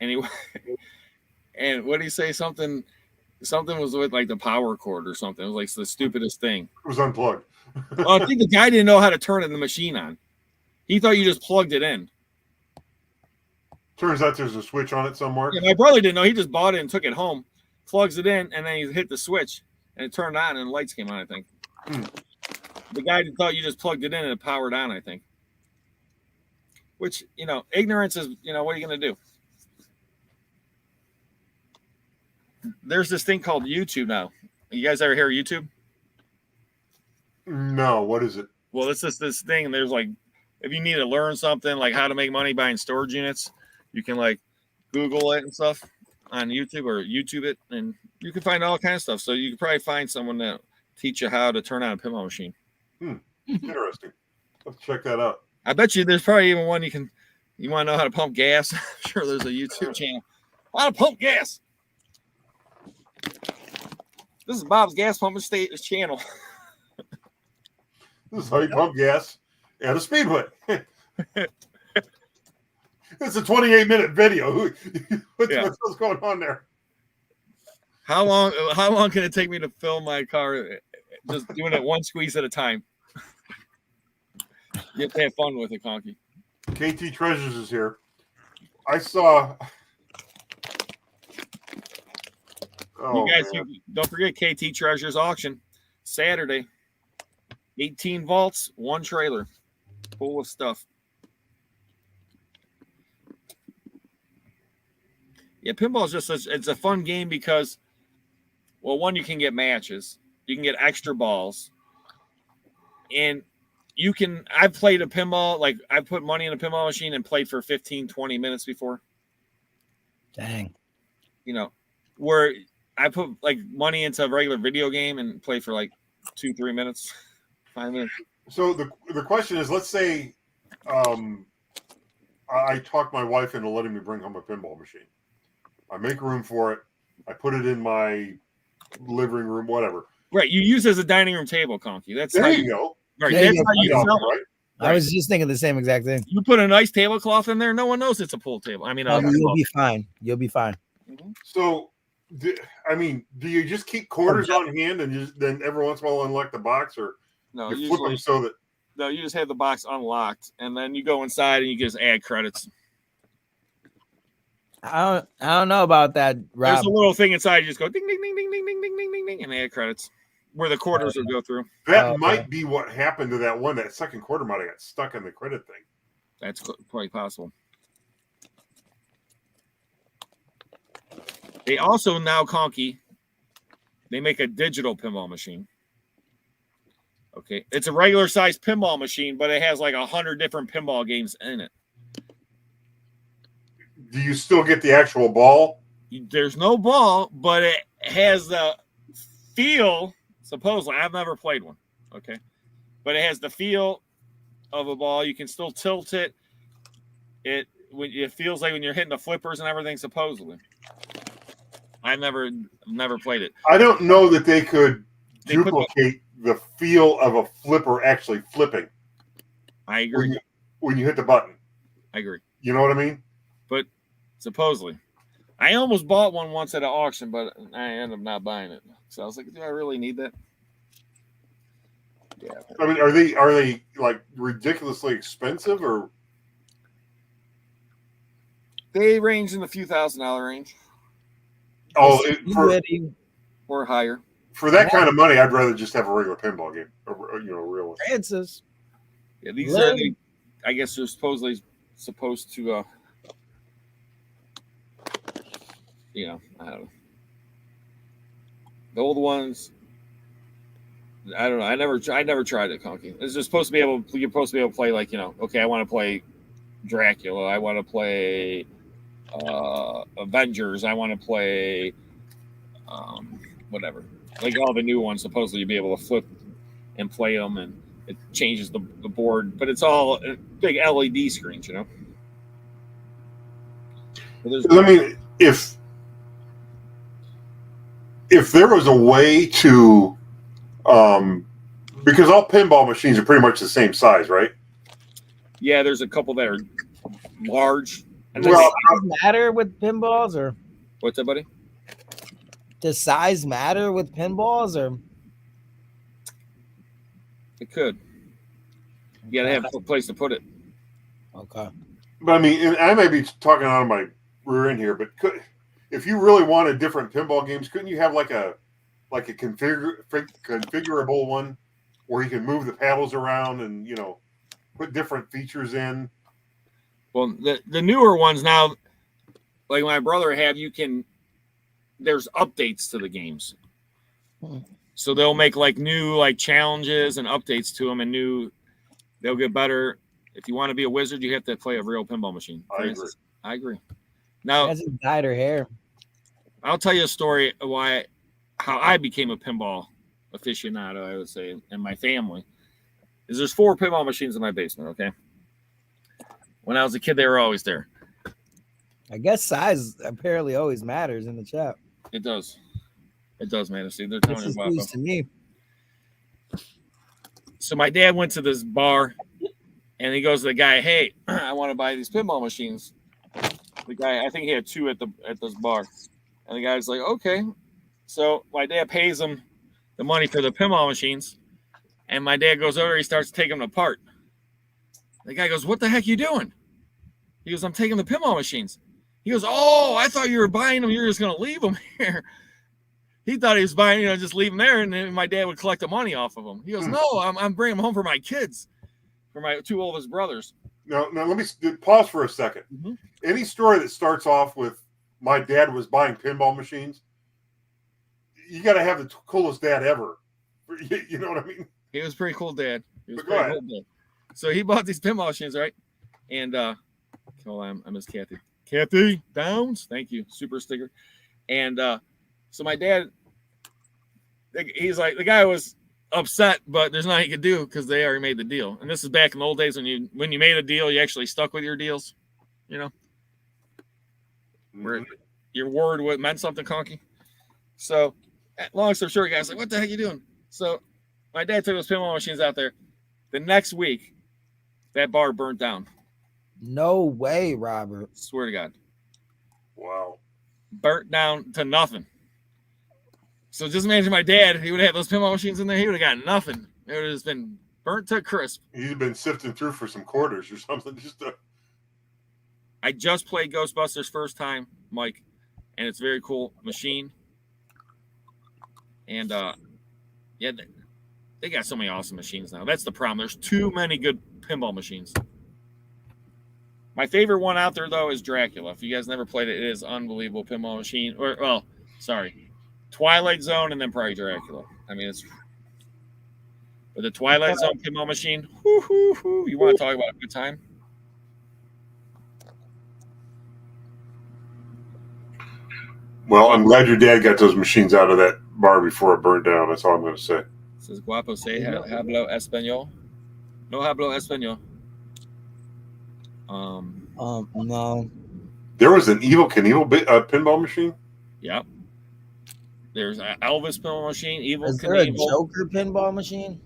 And and what did he say? Something was with like the power cord or something. It was like the stupidest thing. It was unplugged. Well, I think the guy didn't know how to turn the machine on. He thought you just plugged it in. Turns out there's a switch on it somewhere. Yeah, my brother didn't know. He just bought it and took it home, plugs it in, and then he hit the switch, and it turned on, and the lights came on, I think. The guy thought you just plugged it in and it powered on, I think. Which, ignorance is, what are you going to do? There's this thing called YouTube now. You guys ever hear of YouTube? No, what is it? Well, it's just this thing, and there's like, if you need to learn something like how to make money buying storage units, you can like Google it and stuff on YouTube or YouTube it, and you can find all kinds of stuff. So you can probably find someone that teach you how to turn on a pinball machine. Interesting. Let's check that out. I bet you there's probably even one you want to know how to pump gas. I'm sure there's a YouTube channel. How to pump gas. This is Bob's Gas Pumping State channel. This is how you pump gas at a speedway. It's a 28-minute video. What's going on there? How long can it take me to fill my car? Just doing it one squeeze at a time. You have to have fun with it, Conky. KT Treasures is here. I saw. Oh, you guys, don't forget KT Treasures auction Saturday. 18 vaults, 1 trailer, full of stuff. Yeah, pinball is just it's a fun game because, well, one, you can get matches. You can get extra balls. And you can, I've played a pinball, like I put money in a pinball machine and played for 15, 20 minutes before. Dang. You know, where I put like money into a regular video game and play for like 2-3 minutes, 5 minutes. So the question is, let's say I talk my wife into letting me bring home a pinball machine. I make room for it. I put it in my living room, whatever. Right. You use it as a dining room table, Conky. That's There how you go. Right. There you That's go. how you That's sell awesome, it. right? I was just thinking the same exact thing. You put a nice tablecloth in there, no one knows it's a pool table. I mean, You'll be fine. You'll be fine. So, do you just keep quarters on hand and then every once in a while unlock the box, or no, you flip them so that? No, you just have the box unlocked, and then you go inside and you just add credits. I don't know about that, Rob. There's a little thing inside. You just go ding, ding, ding, ding, ding, ding, ding, ding, ding, ding, and add credits where the quarters will go through. That might be what happened to that one. That second quarter might have got stuck in the credit thing. That's quite possible. They also now, Conky, they make a digital pinball machine. Okay. It's a regular sized pinball machine, but it has like 100 different pinball games in it. Do you still get the actual ball? There's no ball, but it has the feel, supposedly. I've never played one. Okay. But it has the feel of a ball. You can still tilt it. It feels like when you're hitting the flippers and everything, supposedly. I've never played it. I don't know that they could duplicate the feel of a flipper actually flipping. I agree. When you hit the button. I agree. You know what I mean? But supposedly. I almost bought one once at an auction, but I ended up not buying it. So I was like, do I really need that? Yeah. I mean, are they like ridiculously expensive, or? They range in the few $1,000 range. Oh, or higher. For that kind of money, I'd rather just have a regular pinball game, or real one. Francis. Yeah, these are the, I guess they're supposed to I don't know. The old ones, I don't know. I never tried it, Conky. It's just supposed to be able. You're supposed to be able to play like, okay, I want to play Dracula. I want to play Avengers. I want to play whatever. Like all the new ones, supposedly you'll be able to flip and play them, and it changes the board. But it's all big LED screens, I mean, if there was a way to, because all pinball machines are pretty much the same size, right? Yeah, there's a couple that are large. And Does size matter with pinballs, or what's that, buddy? Does size matter with pinballs, or it could? You gotta have a place to put it. Okay. But I mean, and I may be talking out of my rear end here, but if you really wanted different pinball games, couldn't you have like a configurable one where you can move the paddles around and put different features in? Well, the newer ones now, like my brother had, there's updates to the games. So they'll make like new like challenges and updates to them, and they'll get better. If you want to be a wizard, you have to play a real pinball machine. I agree. Now, she hasn't dyed her hair. I'll tell you a story of how I became a pinball aficionado, I would say, in my family. There's 4 pinball machines in my basement, okay? When I was a kid, they were always there. I guess size apparently always matters in the chat. It does. It does, man. See, they're telling you about news to me. So my dad went to this bar, and he goes to the guy, "Hey, I want to buy these pinball machines." The guy, I think he had 2 at this bar, and the guy's like, "Okay." So my dad pays him the money for the pinball machines, and my dad goes over. He starts taking them apart. The guy goes, "What the heck are you doing?" He goes, "I'm taking the pinball machines." He goes, "Oh, I thought you were buying them. You're just going to leave them here." He thought he was buying, just leave them there, and then my dad would collect the money off of them. He goes, "No, I'm bringing them home for my kids, for my 2 oldest brothers." Now let me pause for a second. Mm-hmm. Any story that starts off with "my dad was buying pinball machines," you got to have the coolest dad ever You know what I mean? He was pretty cool, Dad. He was But go pretty ahead. cool, Dad. So he bought these pinball machines, right? And hold on, I miss Kathy. Kathy Downs, thank you, super sticker. And so my dad, he's like, the guy was upset, but there's nothing he could do because they already made the deal. And this is back in the old days when you made a deal, you actually stuck with your deals, you know, where your word meant something, Conky. So long story short, guys, like, what the heck are you doing? So my dad took those pinball machines out there. The next week, that bar burnt down. No way, Robert. Swear to God. Wow. Burnt down to nothing. So just imagine my dad, he would have those pinball machines in there, he would have got nothing. It would have just been burnt to crisp. He's been sifting through for some quarters or something. I just played Ghostbusters first time, Mike, and it's a very cool machine. And yeah, they got so many awesome machines now. That's the problem. There's too many good pinball machines. My favorite one out there, though, is Dracula. If you guys never played it, it is unbelievable pinball machine. Twilight Zone and then probably Dracula. I mean, but the Twilight Zone pinball machine, you want to talk about a good time? Well, I'm glad your dad got those machines out of that bar before it burned down. That's all I'm going to say. Says Guapo, say hablo español. No hablo español. No. There was an Evil Knievel pinball machine? Yep. There's an Elvis pinball machine, Evil Is there a Knievel. Joker pinball machine?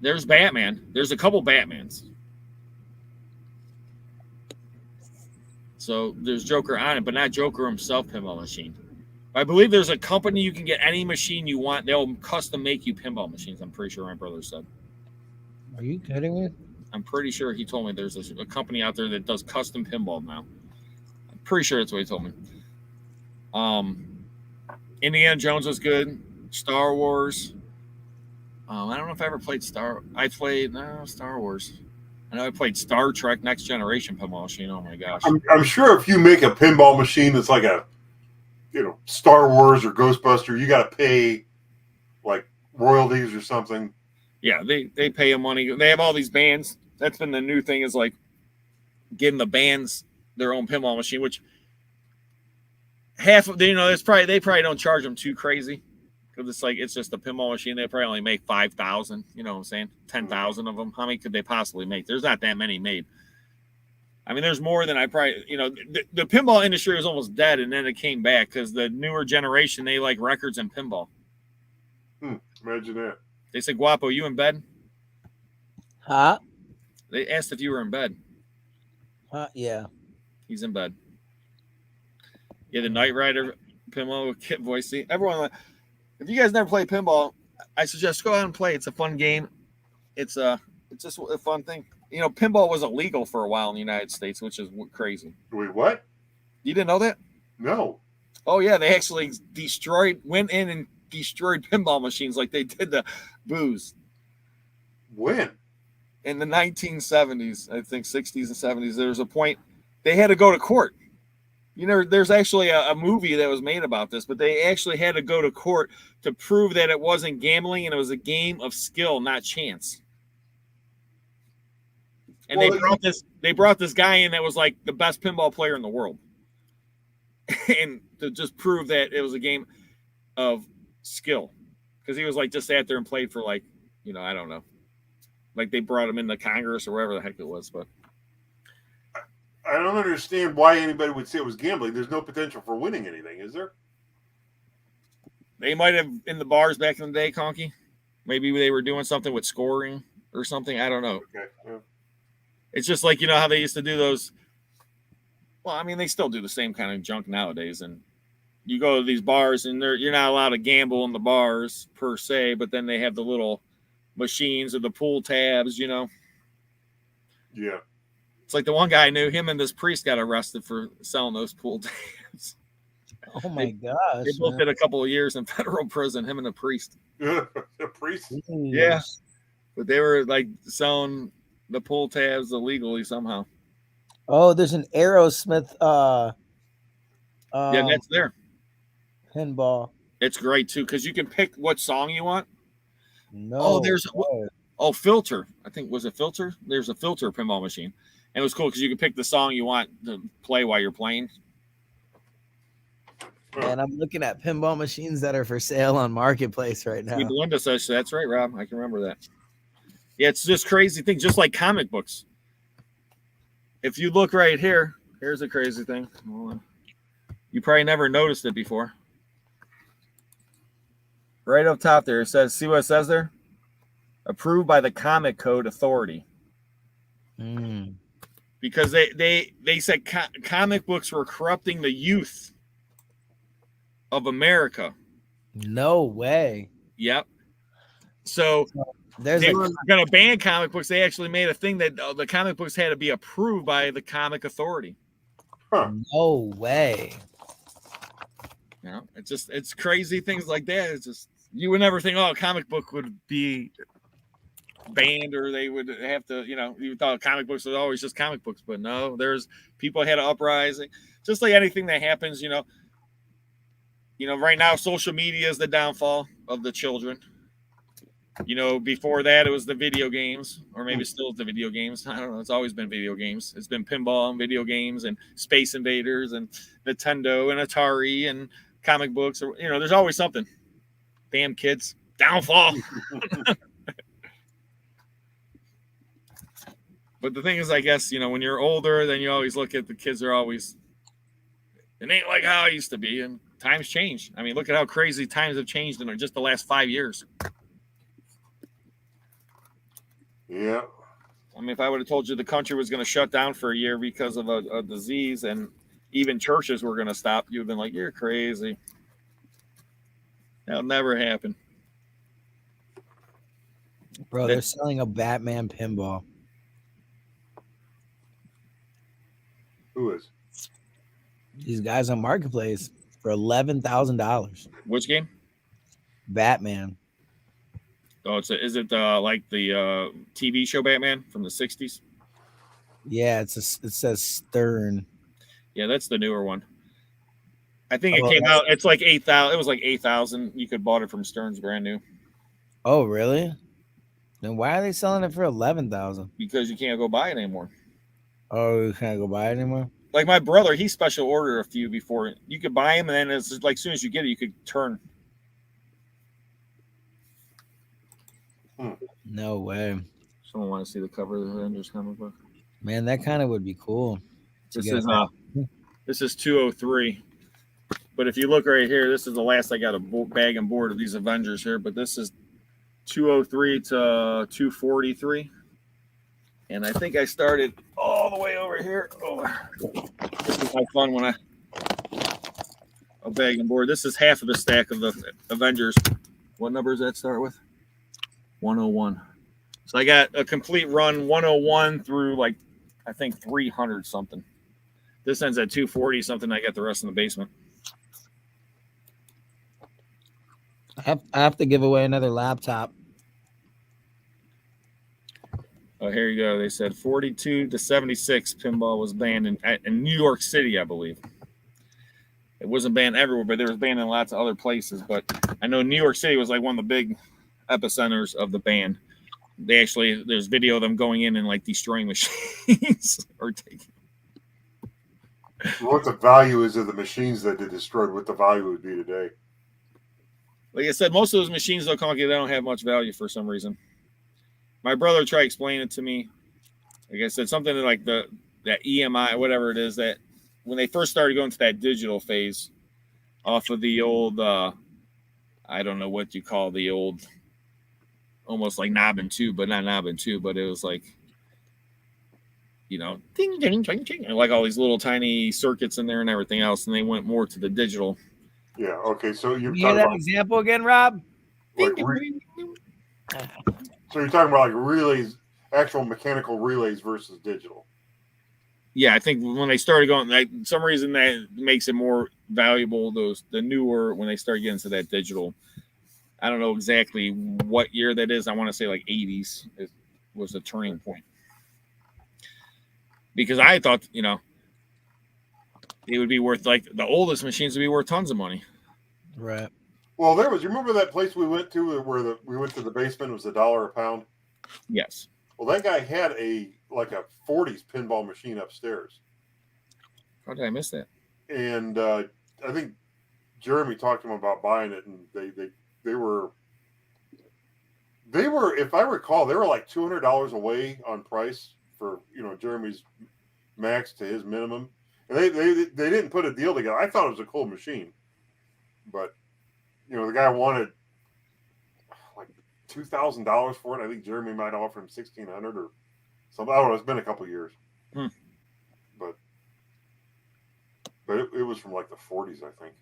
There's Batman. There's a couple Batmans. So there's Joker on it, but not Joker himself pinball machine. I believe there's a company you can get any machine you want. They'll custom make you pinball machines. I'm pretty sure my brother said. Are you kidding me? I'm pretty sure he told me there's a company out there that does custom pinball now. I'm pretty sure that's what he told me. Indiana Jones was good. Star Wars. I don't know if I ever played Star Wars. I know I played Star Trek Next Generation pinball machine. Oh my gosh. I'm sure if you make a pinball machine that's like a, Star Wars or Ghostbuster, you got to pay like royalties or something. Yeah, they pay them money. They have all these bands. That's been the new thing, is like getting the bands their own pinball machine, which half of they probably don't charge them too crazy, because it's just a pinball machine. They probably only make 5,000. You know what I'm saying? 10,000 of them. How many could they possibly make? There's not that many made. I mean, there's more than I probably, the pinball industry was almost dead, and then it came back because the newer generation, they like records and pinball. Imagine that. They said, Guapo, you in bed? Huh? They asked if you were in bed. Yeah. He's in bed. Yeah, the Knight Rider pinball with Kit Boise. Everyone, if you guys never play pinball, I suggest go out and play. It's a fun game. It's just a fun thing. Pinball was illegal for a while in the United States, which is crazy. Wait, what? You didn't know that? No. Oh yeah, they actually went in and destroyed pinball machines like they did the booze. When? In the 1970s, I think 60s and 70s, there was a point they had to go to court. There's actually a movie that was made about this, but they actually had to go to court to prove that it wasn't gambling and it was a game of skill, not chance. And they brought this guy in that was like the best pinball player in the world. And to just prove that it was a game of skill. Because he was like just sat there and played for I don't know. Like they brought him into Congress or wherever the heck it was, but I don't understand why anybody would say it was gambling. There's no potential for winning anything, is there? They might have in the bars back in the day, Conky. Maybe they were doing something with scoring or something. I don't know. Okay. Yeah. It's just like, how they used to do those. Well, I mean, they still do the same kind of junk nowadays. And you go to these bars and you're not allowed to gamble in the bars per se, but then they have the little machines or the pool tabs, Yeah. It's like the one guy I knew, him and this priest got arrested for selling those pool tabs. Oh my gosh. They both did a couple of years in federal prison, him and the priest. A priest? Yeah. But they were like selling the pull tabs illegally somehow. Oh, there's an Aerosmith Yeah, that's there. pinball. It's great too, because you can pick what song you want. No. there's way. Filter. I think was it Filter? There's a Filter pinball machine, and it was cool because you could pick the song you want to play while you're playing. Man, I'm looking at pinball machines that are for sale on Marketplace right now. Sweet Belinda says that's right, Rob. I can remember that. Yeah, it's just crazy thing, just like comic books. If you look right here, here's a crazy thing. Hold on. You probably never noticed it before. Right up top there, it says, see what it says there? Approved by the Comic Code Authority. Because they said comic books were corrupting the youth of America. No way. Yep. So There's they were going to ban comic books. They actually made a thing that the comic books had to be approved by the Comic Authority. Huh. no way. You know, it's crazy things like that. It's just you would never think, oh, a comic book would be banned or they would have to, you thought comic books was always just comic books, but no, there's people had an uprising, just like anything that happens, right now social media is the downfall of the children. Before that it was the video games, or maybe still the video games. I don't know. It's always been video games. It's been pinball and video games and Space Invaders and Nintendo and Atari and comic books, or there's always something. Damn kids. Downfall. But the thing is, I guess, when you're older, then you always look at the kids are always, it ain't like how it used to be. And times change. I mean, look at how crazy times have changed in just the last 5 years. Yeah. I mean, if I would have told you the country was going to shut down for a year because of a disease and even churches were going to stop, you'd have been like, you're crazy. That'll never happen. Bro, they're selling a Batman pinball. Who is? These guys on Marketplace for $11,000. Which game? Batman. Oh, is it like the TV show Batman from the 60s? Yeah, it says Stern. Yeah, that's the newer one. I think it came out. It's like 8,000. It was like 8,000. You could bought it from Stern's brand new. Oh, really? Then why are they selling it for $11,000? Because you can't go buy it anymore. Oh, you can't go buy it anymore? Like my brother, he special ordered a few before. You could buy them, and then it's like as soon as you get it, you could turn. No way. Someone want to see the cover of the Avengers comic book? Man, that kind of would be cool. This is 203. But if you look right here, this is the last I got a bag and board of these Avengers here. But this is 203 to 243. And I think I started all the way over here. Oh, this is my fun when a bag and board. This is half of the stack of the Avengers. What number does that start with? 101. So I got a complete run 101 through like, I think 300 something. This ends at 240 something. I got the rest in the basement. I have to give away another laptop. Oh, here you go. They said 42 to 76 pinball was banned in New York City, I believe. It wasn't banned everywhere, but it was banned in lots of other places. But I know New York City was like one of the big epicenters of the ban. There's video of them going in and like destroying machines or taking. What the value is of the machines that they destroyed, what the value would be today. Like I said, most of those machines, though, Conky, they don't have much value for some reason. My brother tried explaining it to me. Like I said, something like that EMI, whatever it is, that when they first started going to that digital phase off of the old, I don't know what you call the old, almost like knob and tube, but not knob and tube, but it was like, ding, ding, ding, ding, like all these little tiny circuits in there and everything else, and they went more to the digital. Yeah, okay, so you're Can you hear that example again, Rob? so you're talking about like relays, actual mechanical relays versus digital. Yeah, I think when they started going, like some reason that makes it more valuable. The newer when they start getting to that digital. I don't know exactly what year that is. I want to say like 80s was the turning point. Because I thought, it would be worth, like the oldest machines would be worth tons of money. Right. Well, there was. You remember that place we went to where we went to the basement? It was $1 a pound. Yes. Well, that guy had a 40s pinball machine upstairs. How did I miss that? And I think Jeremy talked to him about buying it, and they were, if I recall, they were like $200 away on price for Jeremy's max to his minimum, and they didn't put a deal together. I thought it was a cool machine, but the guy wanted like $2,000 for it. I think Jeremy might offer him $1,600 or something. I don't know. It's been a couple of years, but it was from like the 40s, I think.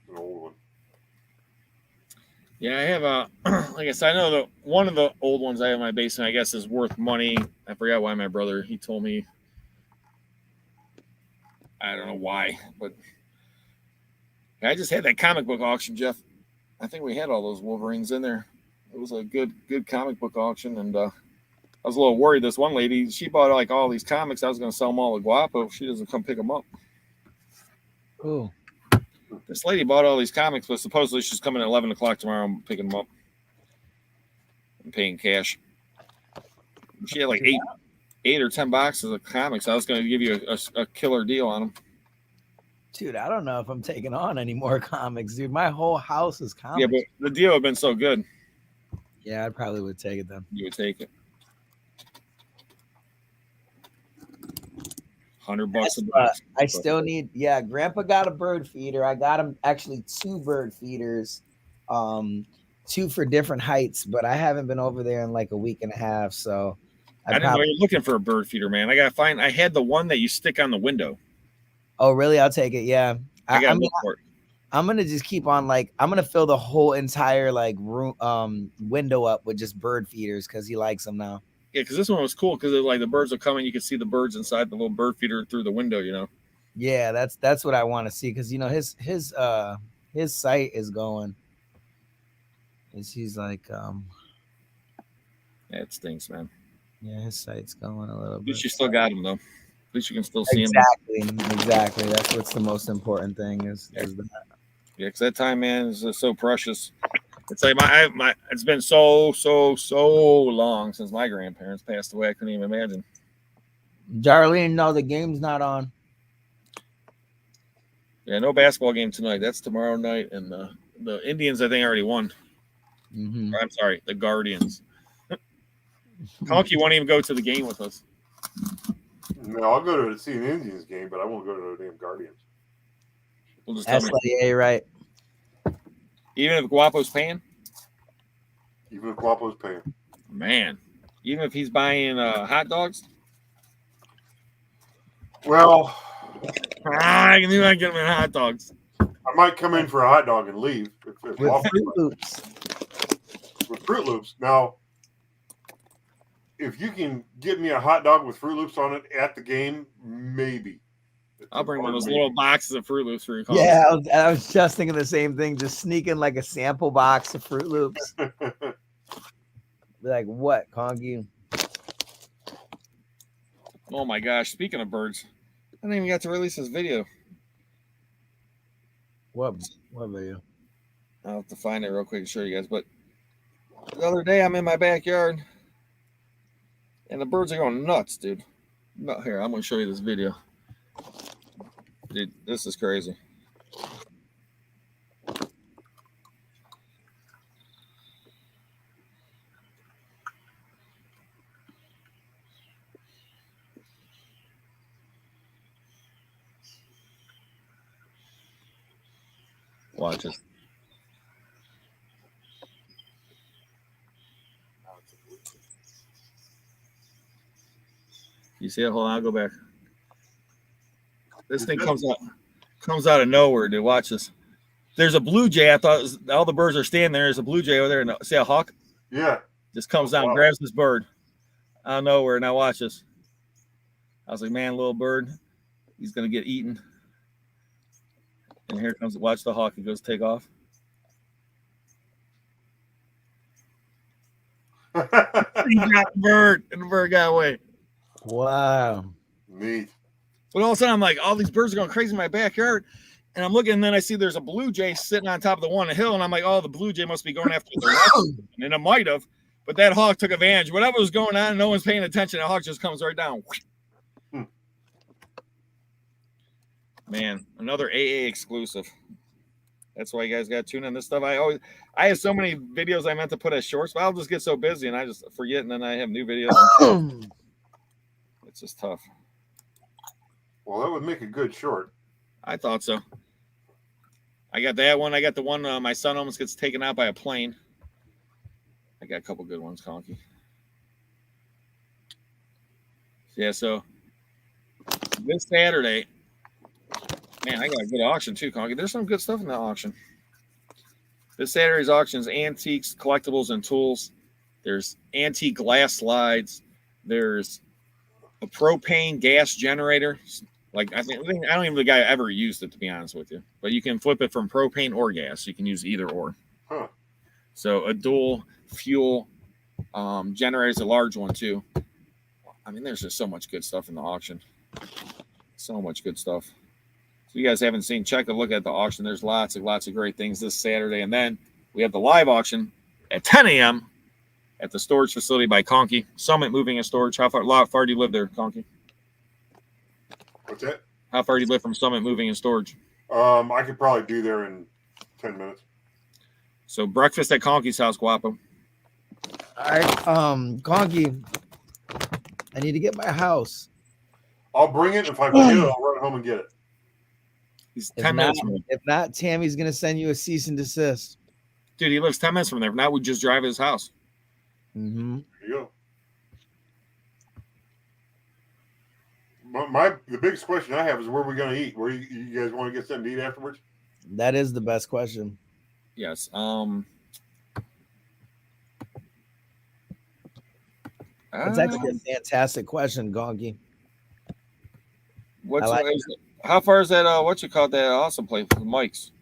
An old one. Yeah, I have like I said, I know one of the old ones I have in my basement, I guess, is worth money. I forgot why my brother, he told me. I don't know why, but I just had that comic book auction, Jeff. I think we had all those Wolverines in there. It was a good comic book auction, and I was a little worried. This one lady, she bought like all these comics. I was going to sell them all to Guapo. She doesn't come pick them up. Cool. This lady bought all these comics, but supposedly she's coming at 11 o'clock tomorrow. I'm picking them up. I'm paying cash. She had like eight or 10 boxes of comics. I was going to give you a killer deal on them. Dude, I don't know if I'm taking on any more comics, dude. My whole house is comics. Yeah, but the deal had been so good. Yeah, I probably would take it then. You would take it. $100 a box. I still need. Yeah, Grandpa got a bird feeder. I got him actually 2 bird feeders, 2 for different heights. But I haven't been over there in like a week and a half. So I didn't know you're looking for a bird feeder, man. I gotta find. I had the one that you stick on the window. Oh, really? I'll take it. Yeah, I'm look for it. I'm gonna just keep on I'm gonna fill the whole entire room window up with just bird feeders because he likes them now. Yeah, because this one was cool because like the birds will come in, you can see the birds inside the little bird feeder through the window. Yeah, that's what I want to see because his sight is going. And he's like Yeah, it stinks, man. Yeah, his sight's going a little bit. At least you still got him though. At least you can still see him. Exactly. That's what's the most important thing is that. Yeah, because that time, man, is so precious. It's like it's been so long since my grandparents passed away. I couldn't even imagine. Darlene, no, the game's not on. Yeah, no basketball game tonight. That's tomorrow night, and the Indians, I think, already won. Mm-hmm. I'm sorry, the Guardians. Conky won't even go to the game with us. No, I'll go to see an Indians game, but I won't go to the damn Guardians. We'll just SLA, right? Even if Guapo's paying? Even if Guapo's paying. Man. Even if he's buying hot dogs? Well, I knew I'd get him in hot dogs. I might come in for a hot dog and leave. If With Fruit Loops. With Fruit Loops. Now, if you can get me a hot dog with Fruit Loops on it at the game, maybe. I'll bring one of those little boxes of Fruit Loops for you. Yeah, I was just thinking the same thing. Just sneaking like a sample box of Fruit Loops. Be like, what, Conky? Oh my gosh! Speaking of birds, I didn't even get to release this video. What video? I'll have to find it real quick to show you guys. But the other day, I'm in my backyard, and the birds are going nuts, dude. No, here, I'm going to show you this video. Dude, this is crazy. Watch it. You see it? Hold on, I'll go back. This thing comes out of nowhere, dude. Watch this. There's a blue jay. I thought all the birds are standing there. There's a blue jay over there. And see a hawk? Yeah. Just comes down, grabs this bird out of nowhere. Now watch this. I was like, man, little bird, he's gonna get eaten. And here comes. Watch the hawk. He goes take off. He got the bird, and the bird got away. Wow. Neat. But all of a sudden, I'm like, all these birds are going crazy in my backyard. And I'm looking, and then I see there's a blue jay sitting on top of the one hill, and I'm like, oh, the blue jay must be going after the rest. And it might have, but that hawk took advantage. Whatever was going on, no one's paying attention. The hawk just comes right down. Man, another AA exclusive. That's why you guys got to tune in this stuff. I have so many videos I meant to put as shorts, but I'll just get so busy and I just forget, and then I have new videos. It's just tough. Well, that would make a good short. I thought so. I got that one. I got the one my son almost gets taken out by a plane. I got a couple good ones, Conky. Yeah, so this Saturday, man, I got a good auction too, Conky. There's some good stuff in that auction. This Saturday's auction is antiques, collectibles, and tools. There's antique glass slides. There's a propane gas generator. Like I don't even think the guy ever used it, to be honest with you. But you can flip it from propane or gas. You can use either or. Huh. So a dual fuel generator is a large one too. I mean, there's just so much good stuff in the auction. So much good stuff. So you guys haven't seen, check a look at the auction. There's lots of great things this Saturday. And then we have the live auction at 10 a.m. at the storage facility by Conky. Summit Moving and Storage. How far do you live there, Conky? What's that? How far do you live from Summit Moving and Storage? I could probably be there in 10 minutes. So breakfast at Conky's house, Guapo. All right, Conky, I need to get my house. I'll bring it. If I forget it, I'll run home and get it. He's If 10 not, minutes from me. if not, Tammy's gonna send you a cease and desist. Dude, he lives 10 minutes from there. If not, we just drive to his house. Mm-hmm. There you go. The biggest question I have is where we're going to eat. Where you guys want to get something to eat afterwards? That is the best question. Yes. That's actually a fantastic question, Conky. How far is that? What you call that awesome place with Mike's?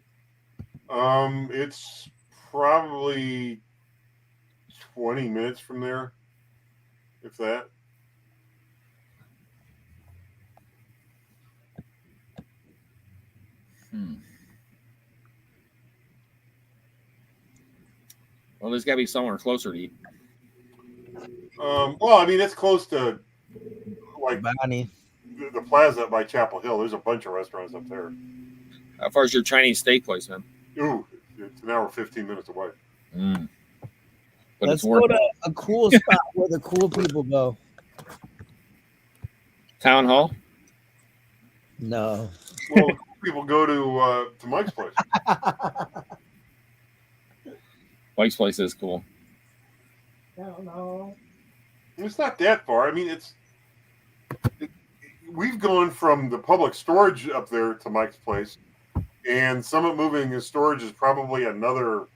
It's probably 20 minutes from there, if that. Well, there's got to be somewhere closer to eat. Well, I mean, it's close to like Bonnie. the plaza by Chapel Hill. There's a bunch of restaurants up there. How far is your Chinese steak place, man? Ooh, it's an hour 15 minutes away. But Let's it's worth go to it. a cool spot where the cool people go. Town Hall? No. Well, people go to Mike's place. Mike's place is cool. I don't know. It's not that far. I mean, we've gone from the public storage up there to Mike's place, and Summit Moving and Storage is probably another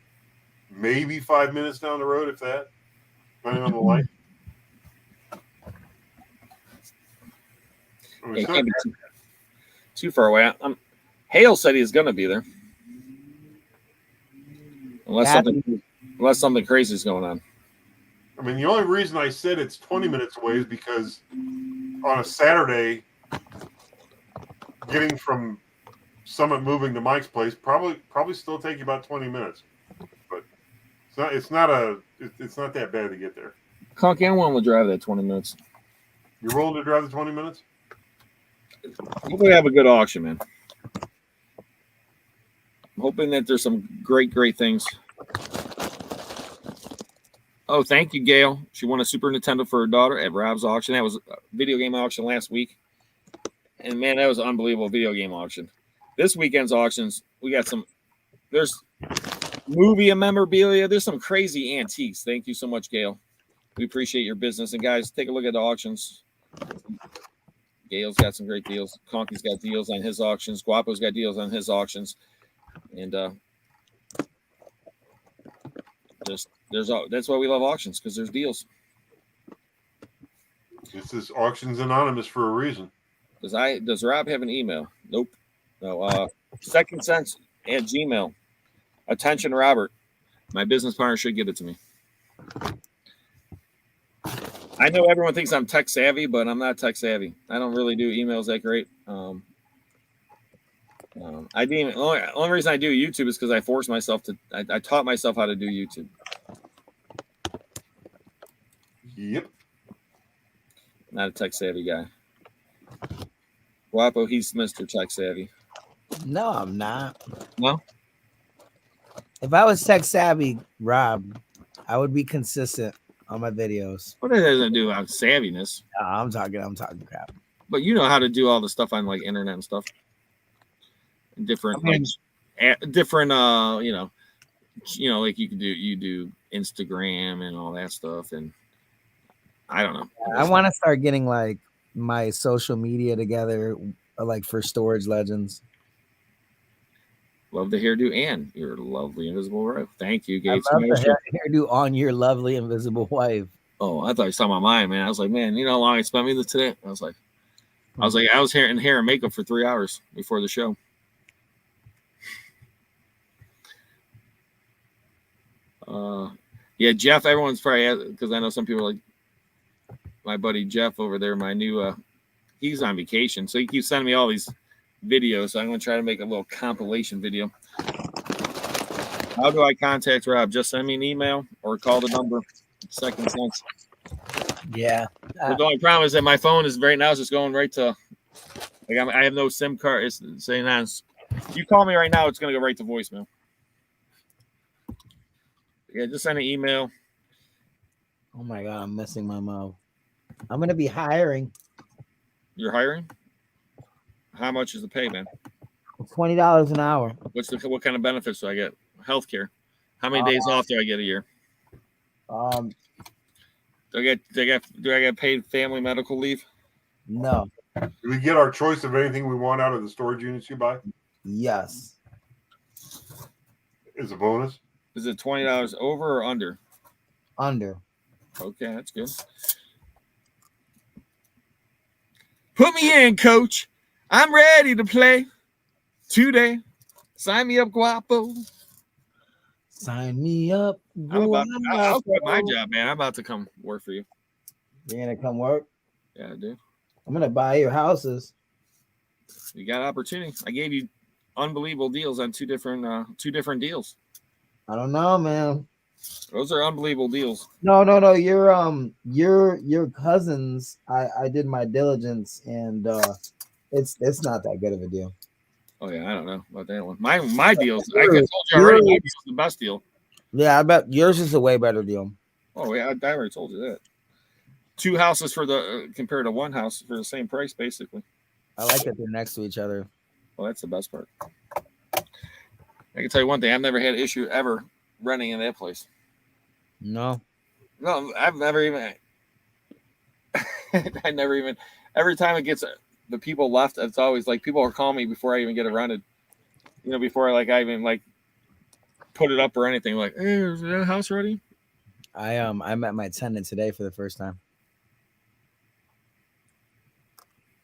maybe 5 minutes down the road, if that, depending on the light. I mean, It it's can't be not too far away. Hales said he's going to be there. Unless something crazy is going on. I mean, the only reason I said it's 20 minutes away is because on a Saturday, getting from Summit Moving to Mike's place probably still take you about 20 minutes. But it's not that bad to get there. Conky, I'm willing to drive that 20 minutes. You're willing to drive the 20 minutes? Hopefully, have a good auction, man. I'm hoping that there's some great things. Oh, thank you, Gail. She won a Super Nintendo for her daughter at Rob's auction. That was a video game auction last week. And, man, that was an unbelievable video game auction. This weekend's auctions, we got there's movie and memorabilia. There's some crazy antiques. Thank you so much, Gail. We appreciate your business. And, guys, take a look at the auctions. Gail's got some great deals. Conky's got deals on his auctions. Guapo's got deals on his auctions. And that's why we love auctions, because there's deals. This is Auctions Anonymous for a reason. Does Rob have an email? Nope. No. Second Sense at Gmail. Attention, Robert. My business partner should give it to me. I know everyone thinks I'm tech savvy, but I'm not tech savvy. I don't really do emails that great. I didn't. Only reason I do YouTube is because I forced myself to. I taught myself how to do YouTube. Yep. Not a tech savvy guy. Guapo, he's Mr. Tech savvy. No, I'm not. No? If I was tech savvy, Rob, I would be consistent on my videos. What does that do about savviness? I'm talking crap. But you know how to do all the stuff on like internet and stuff. Different, I mean, different. Like you do Instagram and all that stuff, and I don't know. I want to start getting like my social media together, like for Storage Legends. Love the hairdo and your lovely invisible wife. Thank you, Gates. I love the hairdo on your lovely invisible wife. Oh, I thought you saw my mind, man. I was like, man, you know how long I spent with it today? I was here in hair and makeup for 3 hours before the show. Yeah, Jeff. Everyone's probably because I know some people are like my buddy Jeff over there. My new, he's on vacation, so he keeps sending me all these videos. So I'm going to try to make a little compilation video. How do I contact Rob? Just send me an email or call the number. Second sense. Yeah. The only problem is that my phone is right now is just going right to. Like I have no SIM card. It's saying that. You call me right now, it's going to go right to voicemail. Yeah, just send an email. Oh my God, I'm missing my mouth. I'm gonna be hiring. You're hiring? How much is the pay, man? $20 an hour. What kind of benefits do I get? Healthcare. How many days off do I get a year? Um, Do I get paid family medical leave? no. Do we get our choice of anything we want out of the storage units you buy? Yes. Is a bonus? Is it $20 over or under? Under. Okay, that's good. Put me in, coach. I'm ready to play today. Sign me up, Guapo. Sign me up. I'll quit my job, man. I'm about to come work for you. You're gonna come work? Yeah, dude. I'm gonna buy your houses. You got opportunity. I gave you unbelievable deals on two different deals. I don't know, man. Those are unbelievable deals. No. Your cousins. I did my diligence, and it's not that good of a deal. Oh yeah, I don't know about that one. My deals. I told you already. My deal's the best deal. Yeah, I bet yours is a way better deal. Oh yeah, I already told you that. 2 houses for the compared to 1 house for the same price, basically. I like that they're next to each other. Well, that's the best part. I can tell you one thing: I've never had an issue ever renting in that place. No. No, I've never even. I never even. Every time it gets the people left, it's always like people are calling me before I even get it rented. You know, before I even put it up or anything. Like, hey, is that house ready? I met my tenant today for the first time.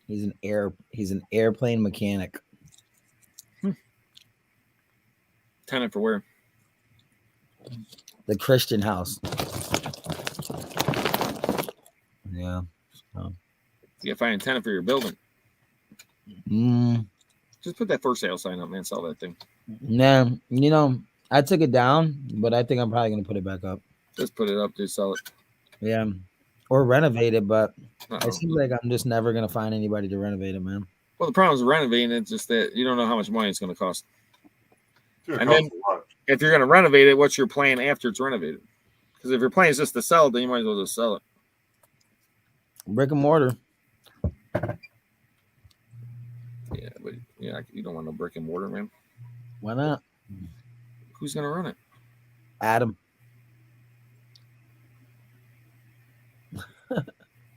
He's an airplane mechanic. Tenant for where? The Christian house. Yeah. So. You gotta find a tenant for your building. Just put that for sale sign up, man. Sell that thing. Nah, I took it down, but I think I'm probably gonna put it back up. Just put it up to sell it. Yeah. Or renovate it, but it seems like I'm just never gonna find anybody to renovate it, man. Well, the problem is renovating it's just that you don't know how much money it's gonna cost. And then if you're gonna renovate it, what's your plan after it's renovated? Because if your plan is just to sell it, then you might as well just sell it. Brick and mortar. Yeah, but you don't want no brick and mortar, man. Why not? Who's gonna run it? Adam.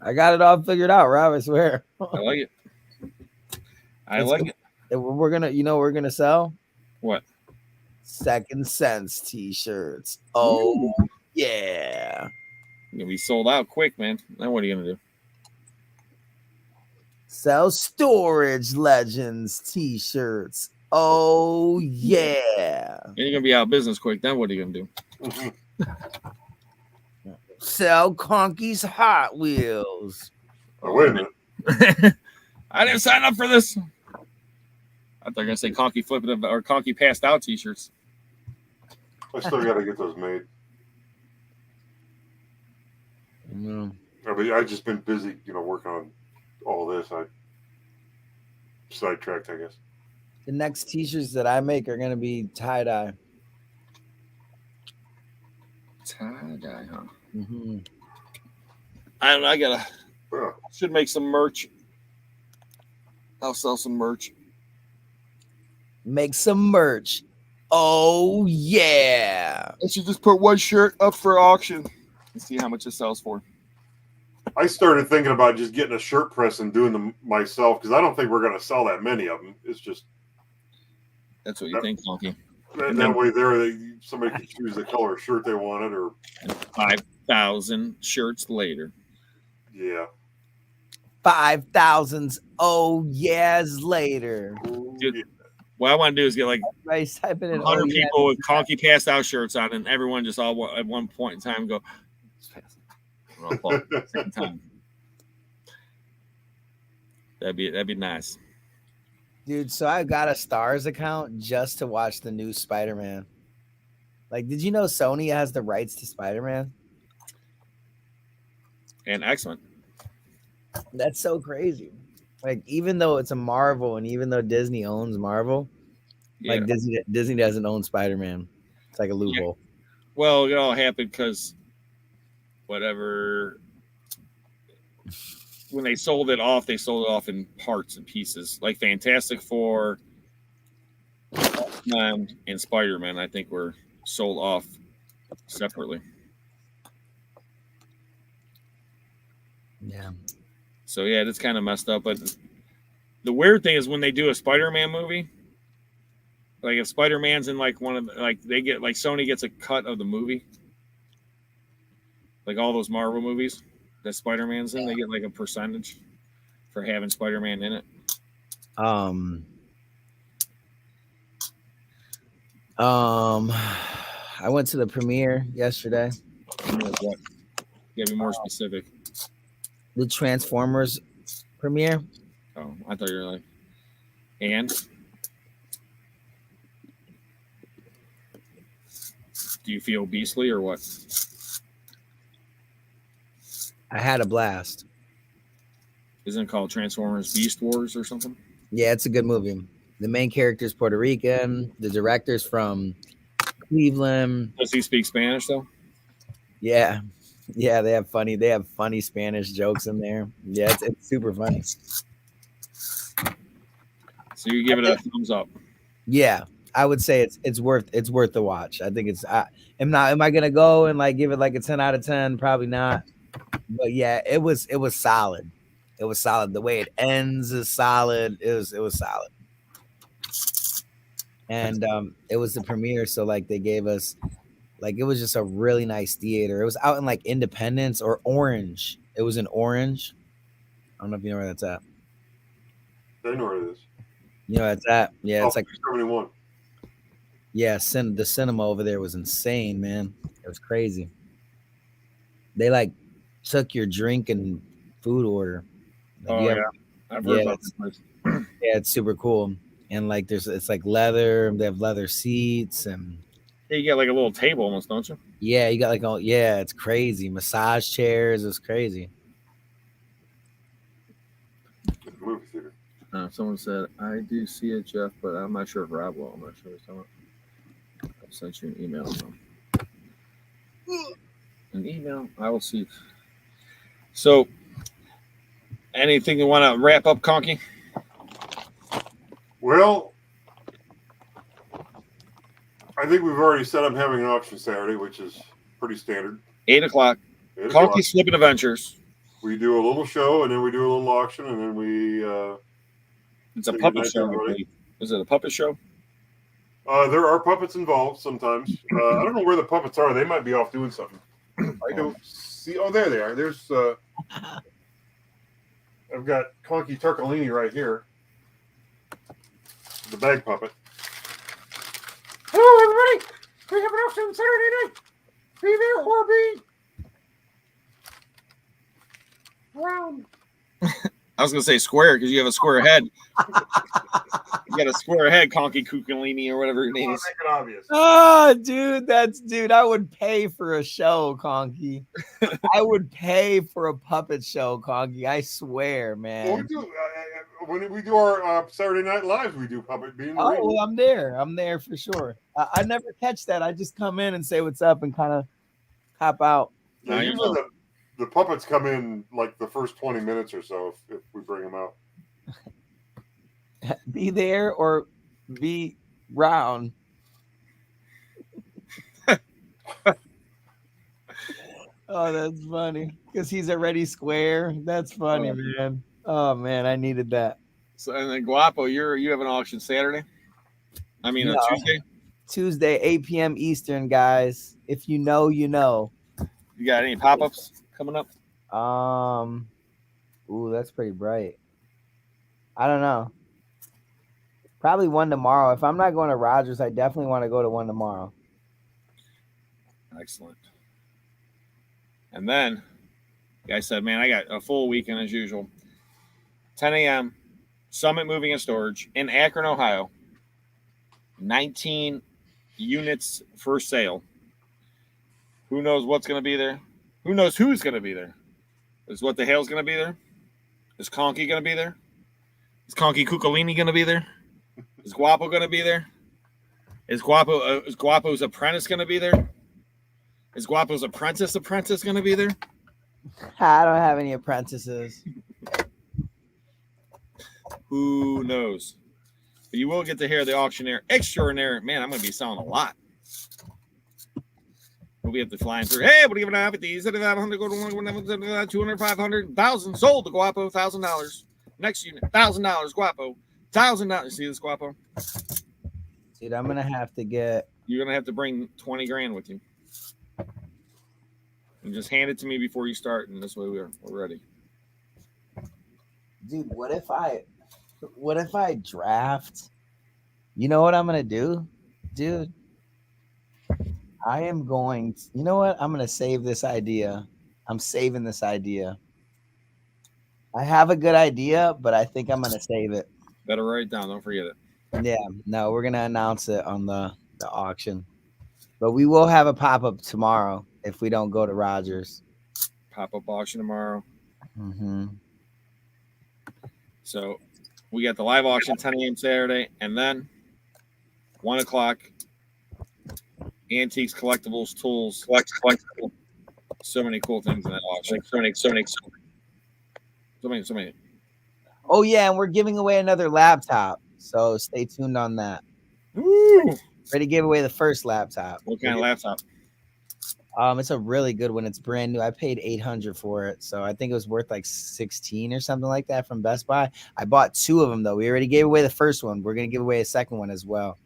I got it all figured out, Rob. I swear. I like it. I like it. We're gonna sell What? Second Sense t-shirts. Oh yeah. You're gonna be sold out quick, man. Then what are you gonna do? Sell Storage Legends t-shirts. Oh yeah. And you're gonna be out of business quick. Then what are you gonna do? Sell Conky's Hot Wheels. Oh, wait a minute. I didn't sign up for this. thought they were gonna say Conky flipping or Conky passed out t-shirts. I still got to get those made. Mm. I mean, I've just been busy, working on all this. I sidetracked, I guess. The next t-shirts that I make are gonna be tie-dye. Tie-dye, huh? Mm-hmm. I don't know. I Yeah. should make some merch. I'll sell some merch. Make some merch. Oh yeah. I should just put one shirt up for auction and see how much it sells for. I started thinking about just getting a shirt press and doing them myself because I don't think we're going to sell that many of them. It's just That's what you think, Conky. that way somebody can choose the color of shirt they wanted, or 5,000 shirts later. yeah. 5,000 oh yes later. Dude, what I want to do is get like Right, type it in. 100 Oh, yeah. people with Conky passed out shirts on, and everyone just all at one point in time go. We're all at the same time. That'd be nice. Dude, so I got a Stars account just to watch the new Spider-Man. Like, did you know Sony has the rights to Spider-Man? And X-Men. That's so crazy. Like, even though it's a Marvel and even though Disney owns Marvel, Yeah. like Disney doesn't own Spider-Man. It's like a loophole. Well, it all happened because whatever. When they sold it off in parts and pieces. Like Fantastic Four, X-Men, and Spider-Man, I think were sold off separately. Yeah. So yeah, it's kind of messed up. But the weird thing is when they do a Spider-Man movie, like if Spider-Man's in like one of the, like they get like Sony gets a cut of the movie, like all those Marvel movies that Spider-Man's in, they get like a percentage for having Spider-Man in it. I went to the premiere yesterday. What? You gotta be more specific. The Transformers premiere. Oh, I thought you were like, and do you feel beastly or what? I had a blast. Isn't it called Transformers Beast Wars or something? Yeah, it's a good movie. The main character is Puerto Rican. The director's from Cleveland. Does he speak Spanish though? Yeah. Yeah, they have funny Spanish jokes in there. Yeah, it's super funny. So you give it a thumbs up. Yeah, I would say it's worth the watch. I think am I gonna go and like give it like a 10 out of 10? Probably not. But yeah, it was solid. It was solid. The way it ends is solid. It was solid. And it was the premiere, so like they gave us like it was just a really nice theater. It was out in like Independence or Orange. It was in Orange. I don't know if you know where that's at. I know where it is. You know where that's at? Yeah, it's like 71. yeah, the cinema over there was insane, man. It was crazy. They like took your drink and food order. Like, I've heard about this place. Yeah, it's super cool. And like it's like leather. They have leather seats and Yeah, you got like a little table almost, don't you? yeah, you got like it's crazy. Massage chairs. It's crazy. Movie theater. Someone said, I do see it, Jeff, but I'm not sure if Rob will. I'm not sure what's on it. I'll send you an email. An email? I will see. So, anything you want to wrap up, Conky? Well, I think we've already said I'm having an auction Saturday, which is pretty standard. 8 o'clock. 8 o'clock. Conky's Flippin' Adventures. We do a little show, and then we do a little auction, and then we... It's a Say puppet goodnight, show, I everybody. believe. Is it a puppet show? there are puppets involved sometimes. I don't know where the puppets are. They might be off doing something. I don't see... Oh, there they are. There's... I've got Conky Turcolini right here. The bag puppet. Hello, everybody. We have an auction Saturday night. Be there or be around. I was gonna say square because you have a square head. You got a square head, Conky Kukulini or whatever your name is. Make it obvious. Oh, dude, I would pay for a show, Conky. I would pay for a puppet show, Conky. I swear, Well, man. we do when we do our Saturday Night Lives. We do puppet being. Oh, well, I'm there. I'm there for sure. I never catch that. I just come in and say what's up and kind of hop out. Yeah, usually the puppets come in like the first 20 minutes or so if we bring them out. Be there or be round. Oh, that's funny because he's already square. That's funny, man. Oh man, I needed that. So and then Guapo, you have an auction Saturday. I mean, No. Tuesday. Tuesday, 8 p.m. Eastern, guys. If you know, you know. You got any pop-ups coming up? Ooh, that's pretty bright. I don't know. Probably one tomorrow. If I'm not going to Rogers, I definitely want to go to one tomorrow. Excellent. And then, like I said, man, I got a full weekend as usual. 10 a.m. Summit Moving and Storage in Akron, Ohio. 19 units for sale. Who knows what's going to be there? Who knows who's going to be there? Is what the Hales going to be there? Is Conky going to be there? Is Conky Kukulini going to be there? Is Guapo going to be there? Is Guapo's apprentice going to be there? Is Guapo's apprentice going to be there? I don't have any apprentices. Who knows? But you will get to hear the auctioneer extraordinary. Man, I'm going to be selling a lot. We'll be up to flying through. Hey, what are you giving out with these? 500, go to 200, 500, 1,000. Sold to Guapo, $1,000. Next unit, $1,000. Guapo, $1,000. See this, Guapo? Dude, I'm going to have to get. You're going to have to bring 20 grand with you. And just hand it to me before you start, and this way we're ready. Dude, what if I draft? You know what I'm going to do? Dude, I am going to, you know what? I'm going to save this idea. I'm saving this idea. I have a good idea, but I think I'm going to save it. Better write it down. Don't forget it. Yeah, no, we're going to announce it on the auction. But we will have a pop-up tomorrow if we don't go to Rogers. Pop-up auction tomorrow. Mm-hmm. So we got the live auction 10 a.m. Saturday, and then 1 o'clock, antiques, collectibles, tools, collectible. So many cool things in that auction. So many. Oh, yeah, and we're giving away another laptop. So stay tuned on that. Woo! Ready to give away the first laptop. What kind of laptop? It's a really good one. It's brand new. I paid $800 for it, so I think it was worth like 16 or something like that from Best Buy. I bought 2 of them though. We already gave away the first one. We're gonna give away a second one as well.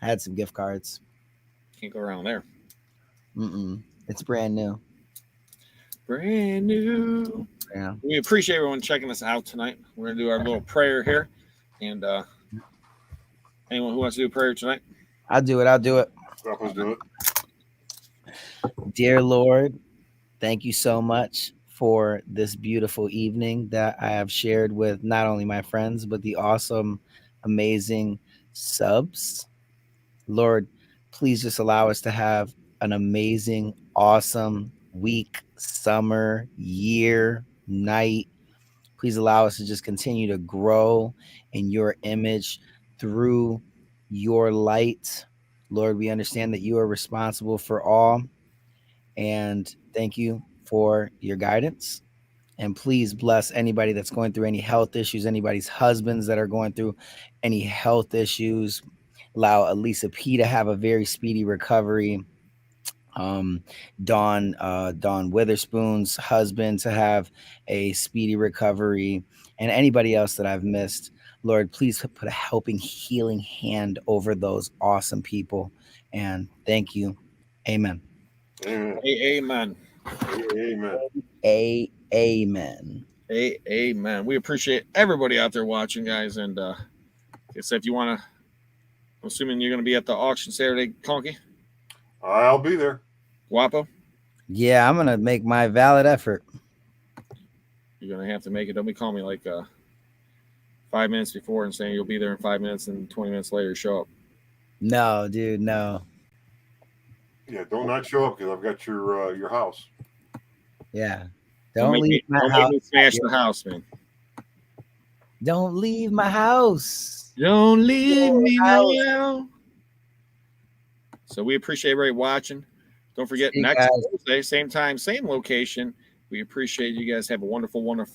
I had some gift cards. Can't go around there. It's brand new. Brand new. Yeah. We appreciate everyone checking us out tonight. We're gonna do our little prayer here, and anyone who wants to do a prayer tonight, I'll do it. Let's do it. Dear Lord, thank you so much for this beautiful evening that I have shared with not only my friends, but the awesome, amazing subs. Lord, please just allow us to have an amazing, awesome week, summer, year, night. Please allow us to just continue to grow in your image through your light. Lord, we understand that you are responsible for all. And thank you for your guidance. And please bless anybody that's going through any health issues, anybody's husbands that are going through any health issues. Allow Elisa P to have a very speedy recovery. Dawn Witherspoon's husband to have a speedy recovery, and anybody else that I've missed. Lord, please put a helping, healing hand over those awesome people. And thank you. Amen. Amen. Amen. Amen. Amen. We appreciate everybody out there watching, guys. And like I said, if you want to, I'm assuming you're going to be at the auction Saturday, Conky? I'll be there. Guapo? Yeah, I'm going to make my valid effort. You're gonna have to make it. Don't be calling me like 5 minutes before and saying you'll be there in 5 minutes, and 20 minutes later show up. No, dude, no. Yeah, don't not show up because I've got your house. Yeah. Don't Don't leave my make house. me smash the house, man. Don't leave my house. Don't leave me house. now. So we appreciate everybody watching. Don't forget, See you next guys. Thursday, same time, same location. We appreciate you guys. Have a wonderful, wonderful